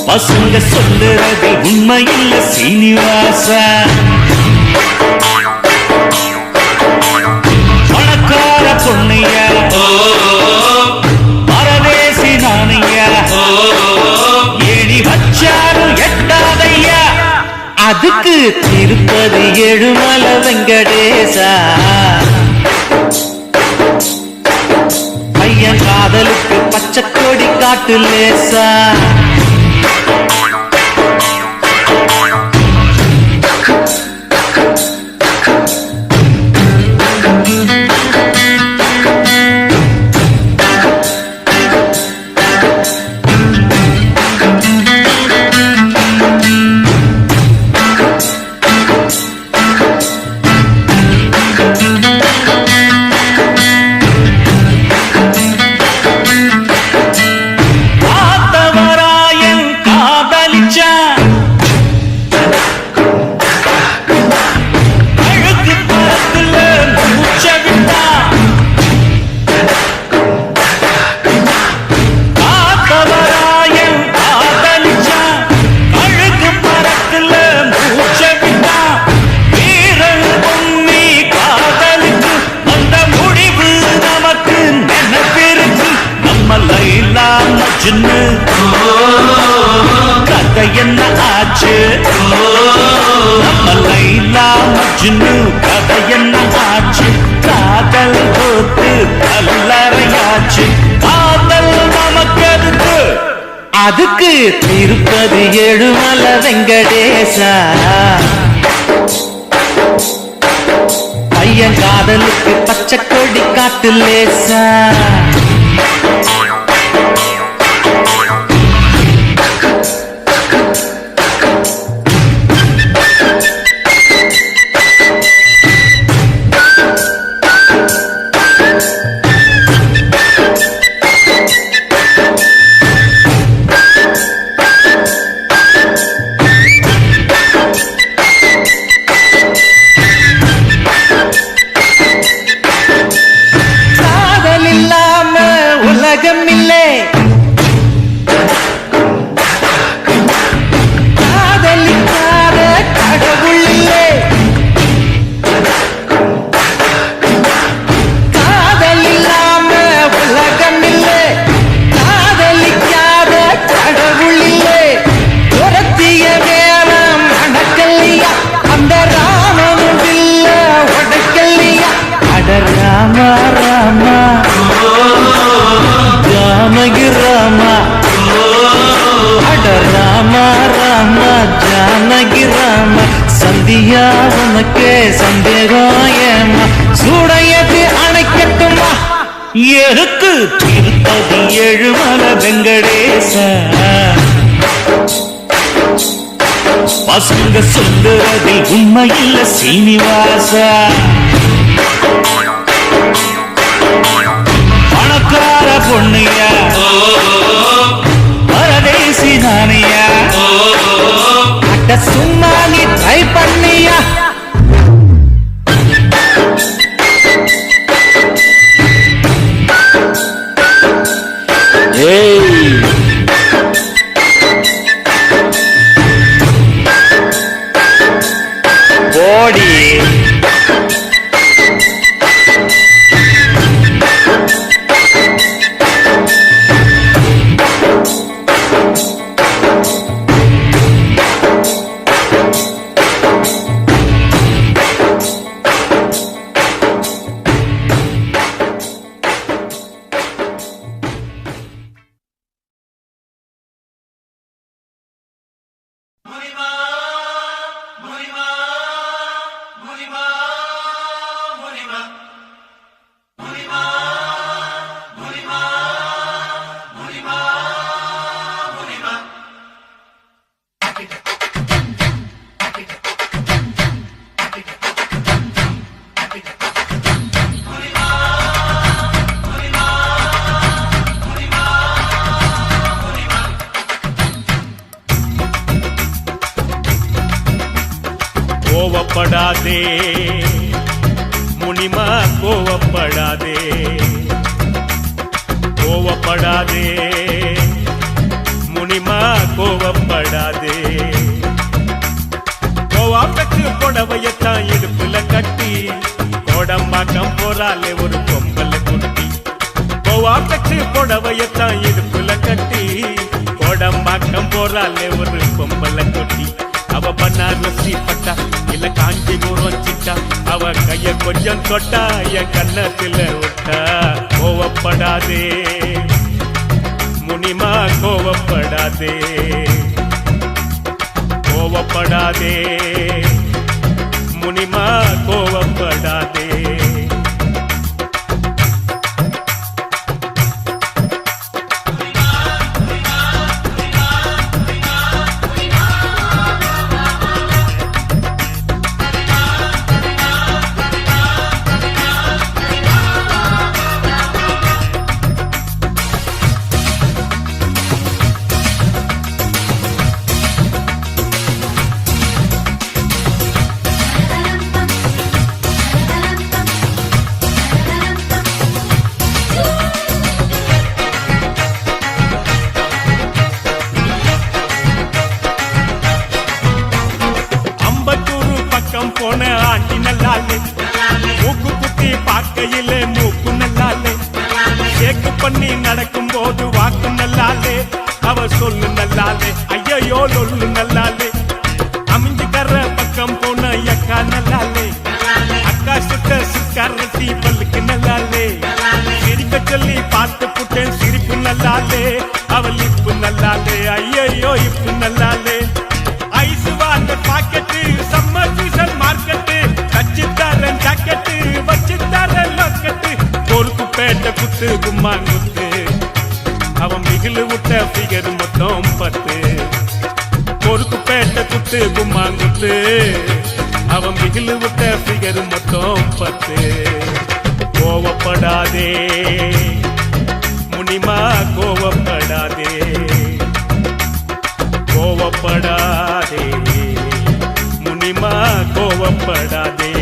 S7: பசங்க சொல்லுறது உண்மையில்ல சீனிவாசா பணக்கார பொண்ணையா பரதேசி நானையா ஏணி வச்சாலும் எட்டாதையா அதுக்கு திருப்பதி ஏழுமலை வெங்கடேசா பையன் காதலுக்கு பச்சை கொடி காட்டு லேசா கதை என்ன ஆச்சு நம்ம லைலா மஜ்னு கதை என்ன ஆச்சு காதல் போட்டு கல்லறையாச்சு காதல் நமக்கு அதுக்கு திருப்பதி ஏழுமலை வெங்கடேசா பையன் காதலுக்கு பச்சை கொடி காட்டு லேசா சந்தியா உனக்கே சந்தேகம் ஏமா சூடையது அணைக்கட்டுமா எதுக்கு திருப்பதி ஏழுமலை வெங்கடேச பசங்க சொல்லுறதில் உண்மையில்ல சீனிவாசா பணக்கார பொண்ணையா பரதேசி நானையா அட்ட சும்மா நீ ட்ரை பண்ணியா ஏய் போடி
S1: கோவப்படாதே முனிமா கோவப்படாதே கோவப்படாதே முனிமா கோவப்படாதே கோவா பெற்று புடவையத்தான் இடுப்புல கட்டி கோடம்பாக்கம் போறாலே ஒரு பொம்பல குட்டி கோவா பெற்று புடவையத்தான் இடுப்புல கட்டி கோடம்பாக்கம் போறாலே ஒரு பொம்பல குட்டி அவ பனாரசி பட்டா இல்ல காஞ்சிபுரம் சிட்டா அவ கைய கொஞ்சம் தொட்டா என் கண்ணத்துல விட்டா கோவப்படாதே முனிமா கோவப்படாதே கோவப்படாதே முனிமா கோவப்படாதே போன ஆண்டி நல்லாலே மூக்கு குத்தி பார்க்கையில மூக்கு நல்லாலே கேக்கு பண்ணி நடக்கும் போது வாக்கு நல்லாலே அவ சொல்லு நல்லாலே ஐயோ லொல்லு நல்லாலே அமைஞ்சுக்கற பக்கம் போன அக்கா நல்லாலே அக்கா சுட்ட சுக்காரட்டி பல்லுக்கு நல்லாலே சிரிக்க சொல்லி பார்த்து புட்டேன் சிரிப்பு நல்லாலே அவள் இப்பு நல்லாலே ஐயோ இப்பு நல்லாலே ஐசு வாங்க பாக்கெட்டு சம்மர் சீசன் மார்க்கெட்டு கச்சித்தாரன் ஜாக்கெட்டு வச்சித்தாரன் லாக்கெட்டு பொறுப்பு பேட்ட குத்து கும்மா குத்து அவன் மிகிலு விட்ட ஃபிகர் மொத்தம் 10 பொறுப்பு பேட்ட குத்து கும்மா குத்து அவன் மிகிலு விட்ட ஃபிகர் மொத்தம் 10 கோவப்படாதே முனிமா கோவப்படாதே கோவப்படாதே முனிமா கோவப்படாதே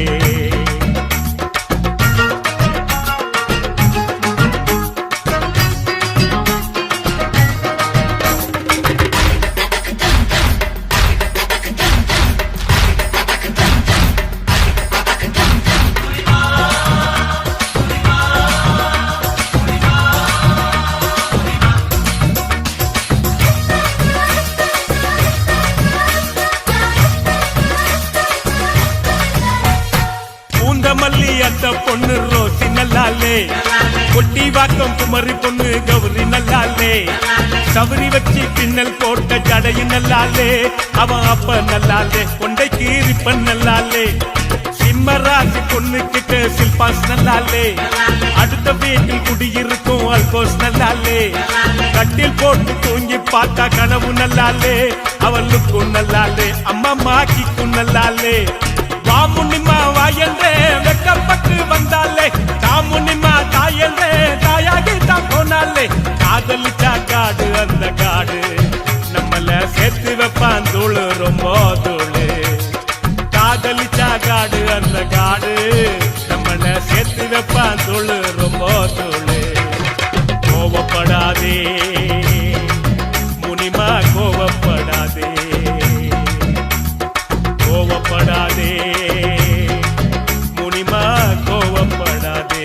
S1: மல்லி அத்த பொண்ணு ரோசி நல்ல நல்லாலே கொட்டி வாக்கம் குமரி பொண்ணு கௌரி நல்லாலே சவரி வச்சு பின்னல் போட்ட ஜடையும் நல்லாலே அவன் அப்ப நல்லாலே கொண்டை கீரிப்பன் நல்லாலே சிம்மராசி பொண்ணு கிட்ட சில்பாஸ் நல்லாலே அடுத்த வீட்டில் குடியிருக்கும் அல்கோஸ் நல்லாலே கட்டில் போட்டு தூங்கி பார்த்தா கனவு நல்லாலே அவளுக்கும் நல்லாலே அம்மா மாக்கிக்கும் நல்லாலே வா முன்னிமா வாயன்றே வெக்கப்பட்டு வந்தாலே தாமுன்னிமா தாயன்றே தாயாகி தான் போனாலே காதலிச்சா காடு அந்த காடு நம்மள சேர்த்து வைப்பான் தூளு ரொம்ப தூளு காதலிச்சா காடு அந்த காடு நம்மள சேர்த்து வைப்பான் தூளு ரொம்ப தூளு கோவப்படாதே முனிமா கோவப்படாதே கோவப்படாதே முனிமா கோவப்படாதே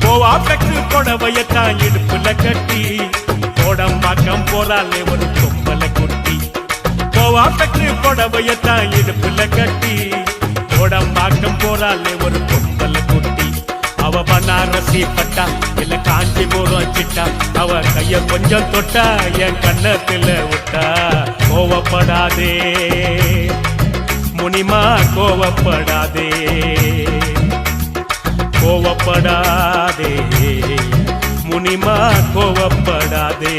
S1: கோவா பெற்று கொடவையத்தான் இடுப்புல கட்டி கோடம்பாக்கம் போறாலே ஒரு கொம்பல குட்டி கோவா பெற்று கொடவையத்தான் இடுப்புல கட்டி கோடம்பாக்கம் போறாலே ஒரு கொம்பல குட்டி அவ பனாரசி பட்டா இல்ல காஞ்சிபுரம் சிட்டா அவ கைய கொஞ்சம் தொட்டா என் கண்ணத்துல விட்டா கோவப்படாதே முனிமா கோவப்படாதே கோவப்படாதே முனிமா கோவப்படாதே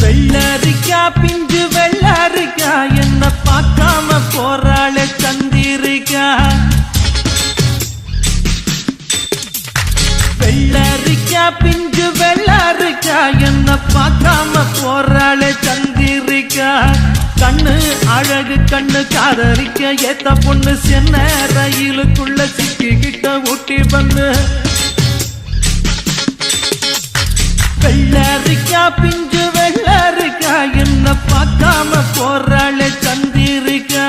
S7: வெள்ளரிக்கா பிஞ்சு வெள்ளரிக்கா என்ன பார்க்காம போறாளே சந்திரிக்கா வெள்ளரிக்கா பிஞ்சு வெள்ளரிக்கா என்ன பார்க்காம போறாளே சந்திரிக்கா கண்ணு அழகு கண்ணு காதலிக்க ஏத்த பொண்ணு சென்ன ரயிலுக்குள்ள சிக்கிக்கிட்ட ஊட்டி பண்ணு வெள்ளரிக்கா பிஞ்சு வெள்ளரிக்கா என்ன பார்க்காம போறாளே சந்திரிக்கா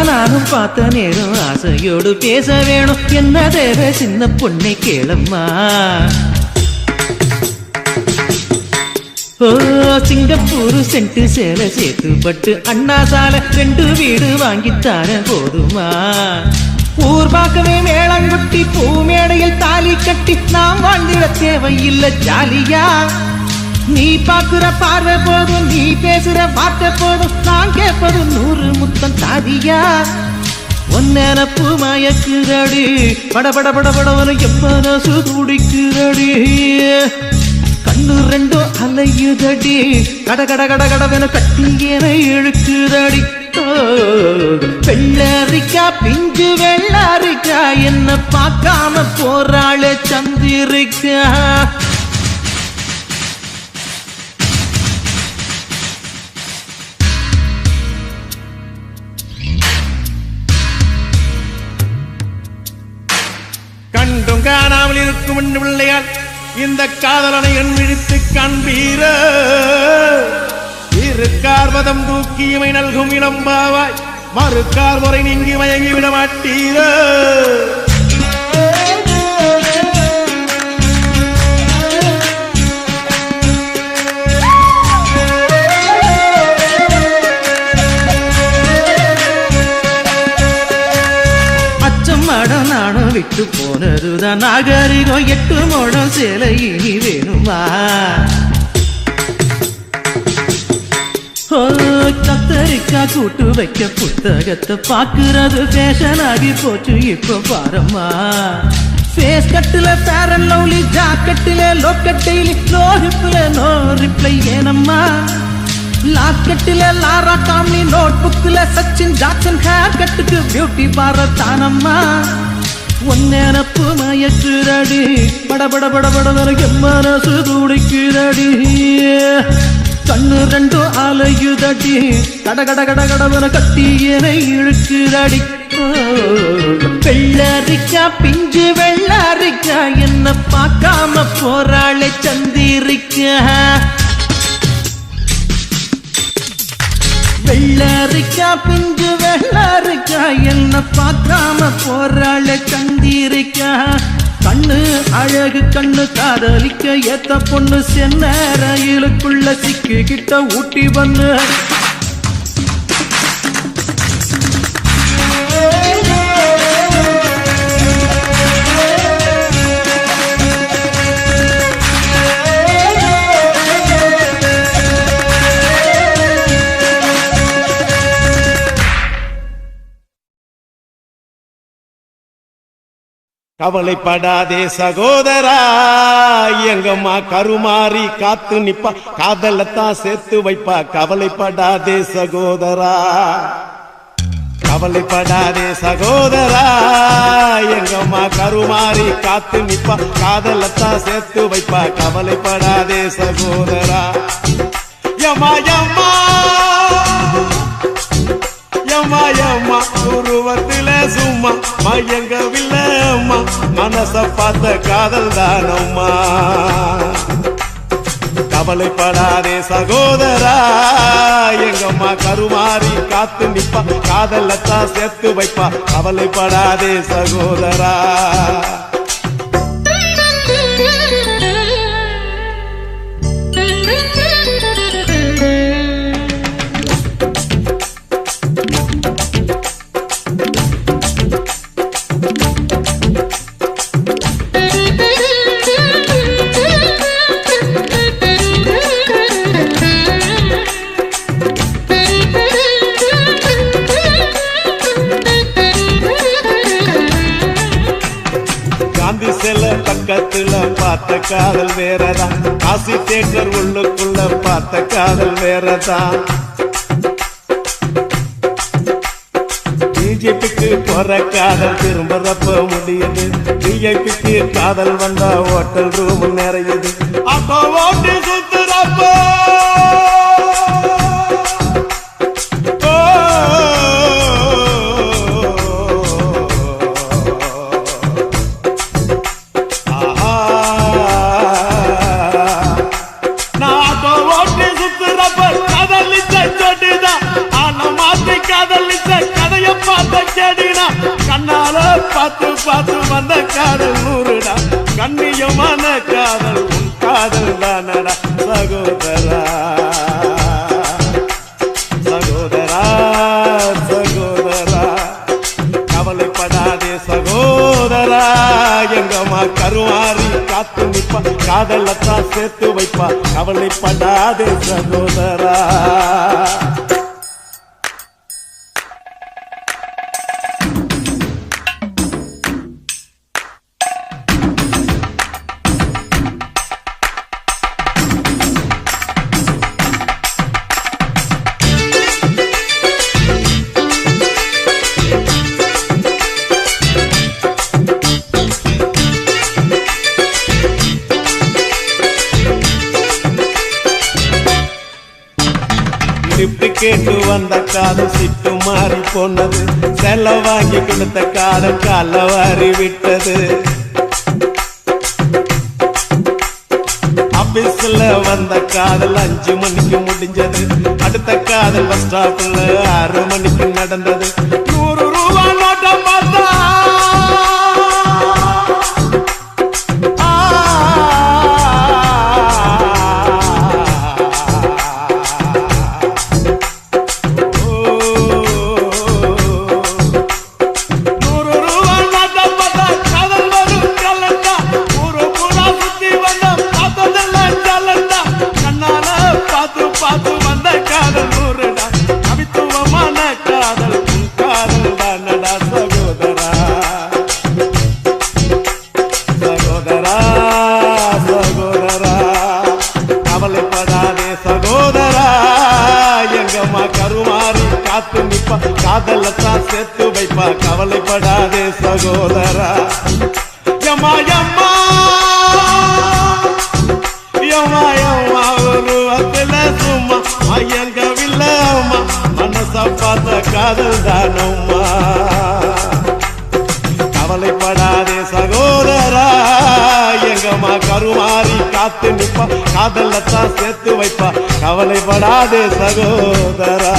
S7: நானும் பார்த்த நேரம் ஆசையோடு பேச வேணும் என்ன தேவை சின்ன பொண்ணை கேளம்மா ஓ சிங்கப்பூர் சென்ட்டு சேலை சேர்த்து பட்டு அண்ணா சாலை 2 வீடு வாங்கித்தார போதுமா ஊர் பார்க்கவே மேளங்குட்டி பூ மேடையில் தாலி கட்டி நாம் வாழ்ந்திட தேவையில்லை ஜாலியா நீ பாக்குற பார்வை போதும் நீ பேசுற வார்த்தை போதும் நான் கேட்பது 100 முத்தம் தாதியா ஒன்னப்பு மயக்குதடி படபட படபடவனு எப்பனசு துடிக்குதடி கண்ணு 2 அலையுதடி கட கட கட கடவென கட்டியனை இழுக்குதடி வெள்ளரிக்கா பிஞ்சு வெள்ளரிக்கா என்ன பார்க்காம போறாளே சந்திரிக்கா
S5: கண்டும் காணாமல் இருக்கும் பிள்ளையால் இந்த காதலனை என் விழித்து காண்பீர இருக்கார் பதம் தூக்கியமை நல்கும் இளம்பாவாய் மறுக்கார் முறை நீங்கி மயங்கி விட மாட்டீர
S7: நானும் விட்டு போனதுதான் நாகரிகம் 8 முழம் சேலை இனி வேணுமா கத்தரிக்கா கூட்டு வைக்க புத்தகத்தை பாக்குறது ஃபேஷன் ஆகி போச்சு இப்ப பாரம்மா
S8: ஃபேஸ் கட்டுல ஃபேர் அண்ட் லவ்லி, ஜாக்கெட்டுல லோக்கட் டெய்லி, லோ ஹிப்ல நோ ரிப்ளை ஏனம்மா. லாக்கெட்டுல லாரா காம்லி, நோட் புக்ல சச்சின் ஜாக்சன், ஹேர் கட்டுக்கு பியூட்டி பார்லர் தானம்மா. ஒன்னெனப்பு மயக்குதடி, படபட படபட என் மனசு துடிக்குதடி. கண்ணு ரெண்டும் அலையுதடி, கட கட கட கடவன கட்டி என இழுக்குதடி. வெள்ளரிக்கா பிஞ்சு வெள்ளரிக்கா, என்ன பார்க்காம போராளே சந்திரிக்கா. வெள்ளரிக்கா பிஞ்சு வெள்ளரிக்கா, என்ன பார்க்காம போராளே சந்திரிக்கா. கண்ணு அழகு கண்ணு காதலிக்க ஏத்த பொண்ணு, சென்ன ரயிலுக்குள்ள சிக்கிக்கிட்ட ஊட்டி வந்து.
S5: கவலைப்படாதே சகோதரா, எங்கம்மா கருமாறி காத்து நிப்பா, காதலத்தான் சேர்த்து வைப்பா. கவலைப்படாதே சகோதரா, கவலைப்படாதே சகோதரா, எங்கம்மா கருமாறி காத்து நிப்பா, காதலத்தான் சேர்த்து வைப்பா. கவலைப்படாதே சகோதரா. யம்மா யம்மா யம்மா யம்மா, உருவத்தில சும்மா மயங்கவில்லை அம்மா, மனச பார்த்த காதல் தானம்மா. கவலைப்படாதே சகோதரா, எங்கம்மா கருமாறி காத்து நிப்பா, காதலத்தான் சேர்த்து வைப்பா. கவலைப்படாதே சகோதரா. பக்கத்துல பார்த்த காதல் வேறதான், காசி தேட்டர் உள்ளுக்குள்ள பார்த்த காதல் வேறதான். பிஜேபிக்கு போற காதல் திரும்பறப்ப முடியுது, பிஜேபிக்கு காதல் வந்தா ஹோட்டல் ரூம் நிறையுது. அப்போ ஓட்டி சுத்துறப்போ கண்ணால பார்த்து பார்த்து வந்த காதல் நூறுடா, கண்ணியமான காதல் உன் காதல் தானடா சகோதரா. சகோதரா சகோதரா, கவலைப்படாதே சகோதரா, எங்கம்மா கருமாறி காத்து நிப்பா, காதலத்தான் சேர்த்து வைப்பா. கவலைப்படாதே சகோதரா. கேட்டு வந்த காதல் சிட்டு மாறி போனது, செல்ல வாங்கி கொடுத்த காதல் கால வாரி விட்டது. ஆபீஸ்ல வந்த காதல் 5 மணிக்கு முடிஞ்சது, அடுத்த காதல் பஸ் ஸ்டாப்ல 6 மணிக்கு நடந்தது. 100 ரூபாய் நோட்டை பார்த்தா பார்த்து வந்த காதல் நூறுடா, கவித்துவமான காதல் உன் காதல் வைப்பா கவலைப்படாதே சகோதரா யம்மா யம்மா யம்மா யம்மா உருவத்துல சும்மா ஐயங்கவில்லை அம்மா மனச பார்த்த காதல் தானம்மா கவலைப்படாதே சகோதரா எங்கம்மா கருமாறி காத்து நிப்பா காதலத்தான் சேர்த்து வைப்பா கவலைப்படாதே சகோதரா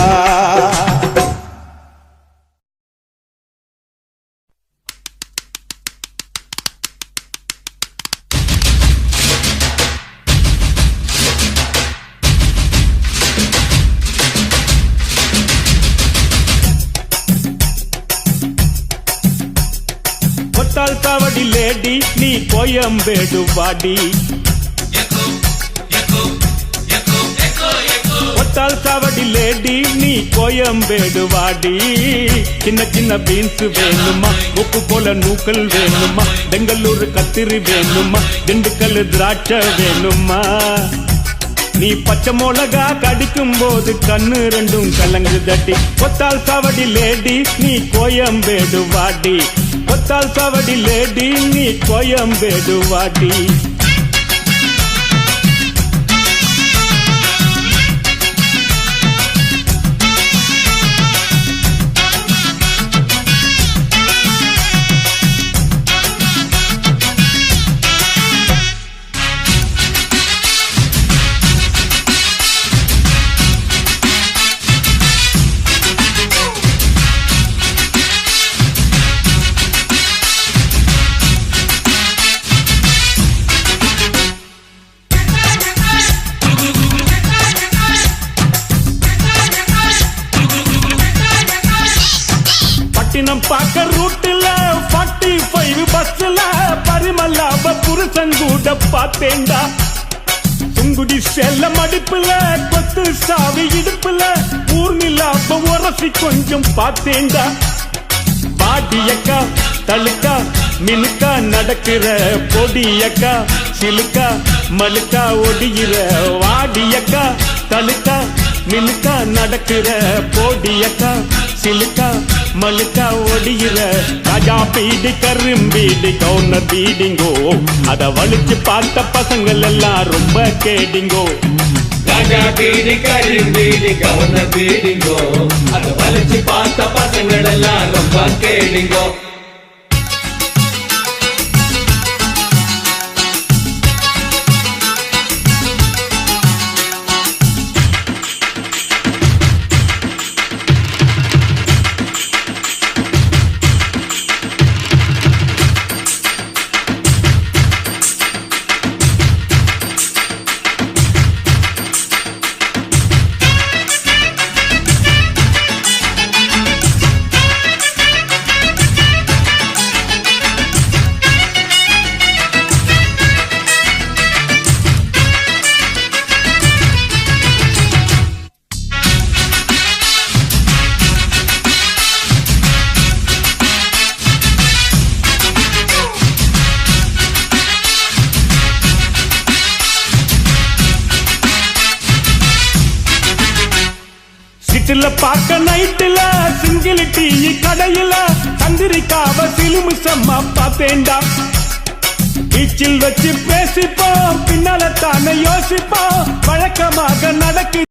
S1: கொத்தால் சாவடி லேடி நீ கோயம்பேடு வாடி கொத்தால் சாவடி லேடி நீ கோயம்பேடு வாடி சின்ன சின்ன பீன்ஸ் வேணுமா உப்பு போல நூக்கல் வேணுமா பெங்களூர் கத்திரி வேணுமா திண்டுக்கல் திராட்சை வேணுமா நீ பச்சை மிளகா கடிக்கும் போது கண்ணு ரெண்டும் கலங்கு தட்டி கொத்தால் சாவடி லேடி நீ கோயம்பேடு வாடி கொத்தால் சாவடி லேடி நீ கோயம்பேடு வாடி பட்டினம் பார்க்க ரூட்டுல 45 பஸ்ல பரிமல்லாப புருஷன் கூட பார்த்தேண்டா சுங்குடி செல்ல மடிப்புல கொத்து சாவி இடுப்புல ஊர்நிலாப உரசி கொஞ்சம் பார்த்தேண்டா பாடியக்கா தழுக்கா மினுக்கா நடக்கிற பொடியக்கா சிலுக்கா மலுக்கா ஒடிகிற வாடியக்கா தழுக்கா மினுக்கா நடக்கிற பொடியக்கா சிலுக்கா மலுக்கா ஒடிகிற ராஜா பீடி கரும்பீடி கவுனர் பீடிங்கோ அத வலிச்சு பார்த்த பசங்கள் எல்லாம் ரொம்ப கேடிங்கோ
S9: ராஜா பீடி கரும்பீடி கவுனர் பீடிங்கோ அத வலிச்சு பார்த்த பசங்கள் எல்லாம் ரொம்ப கேடிங்கோ
S1: சிட்டில பார்க்க நைட்டுல சிங்கிள் டீ கடையில சந்திரிக்காவ சிலுமிசம்மா பார்த்தேண்டா பீச்சில் வச்சு பேசிப்போம் பின்னால தானே யோசிப்போம் வழக்கமாக நடக்கு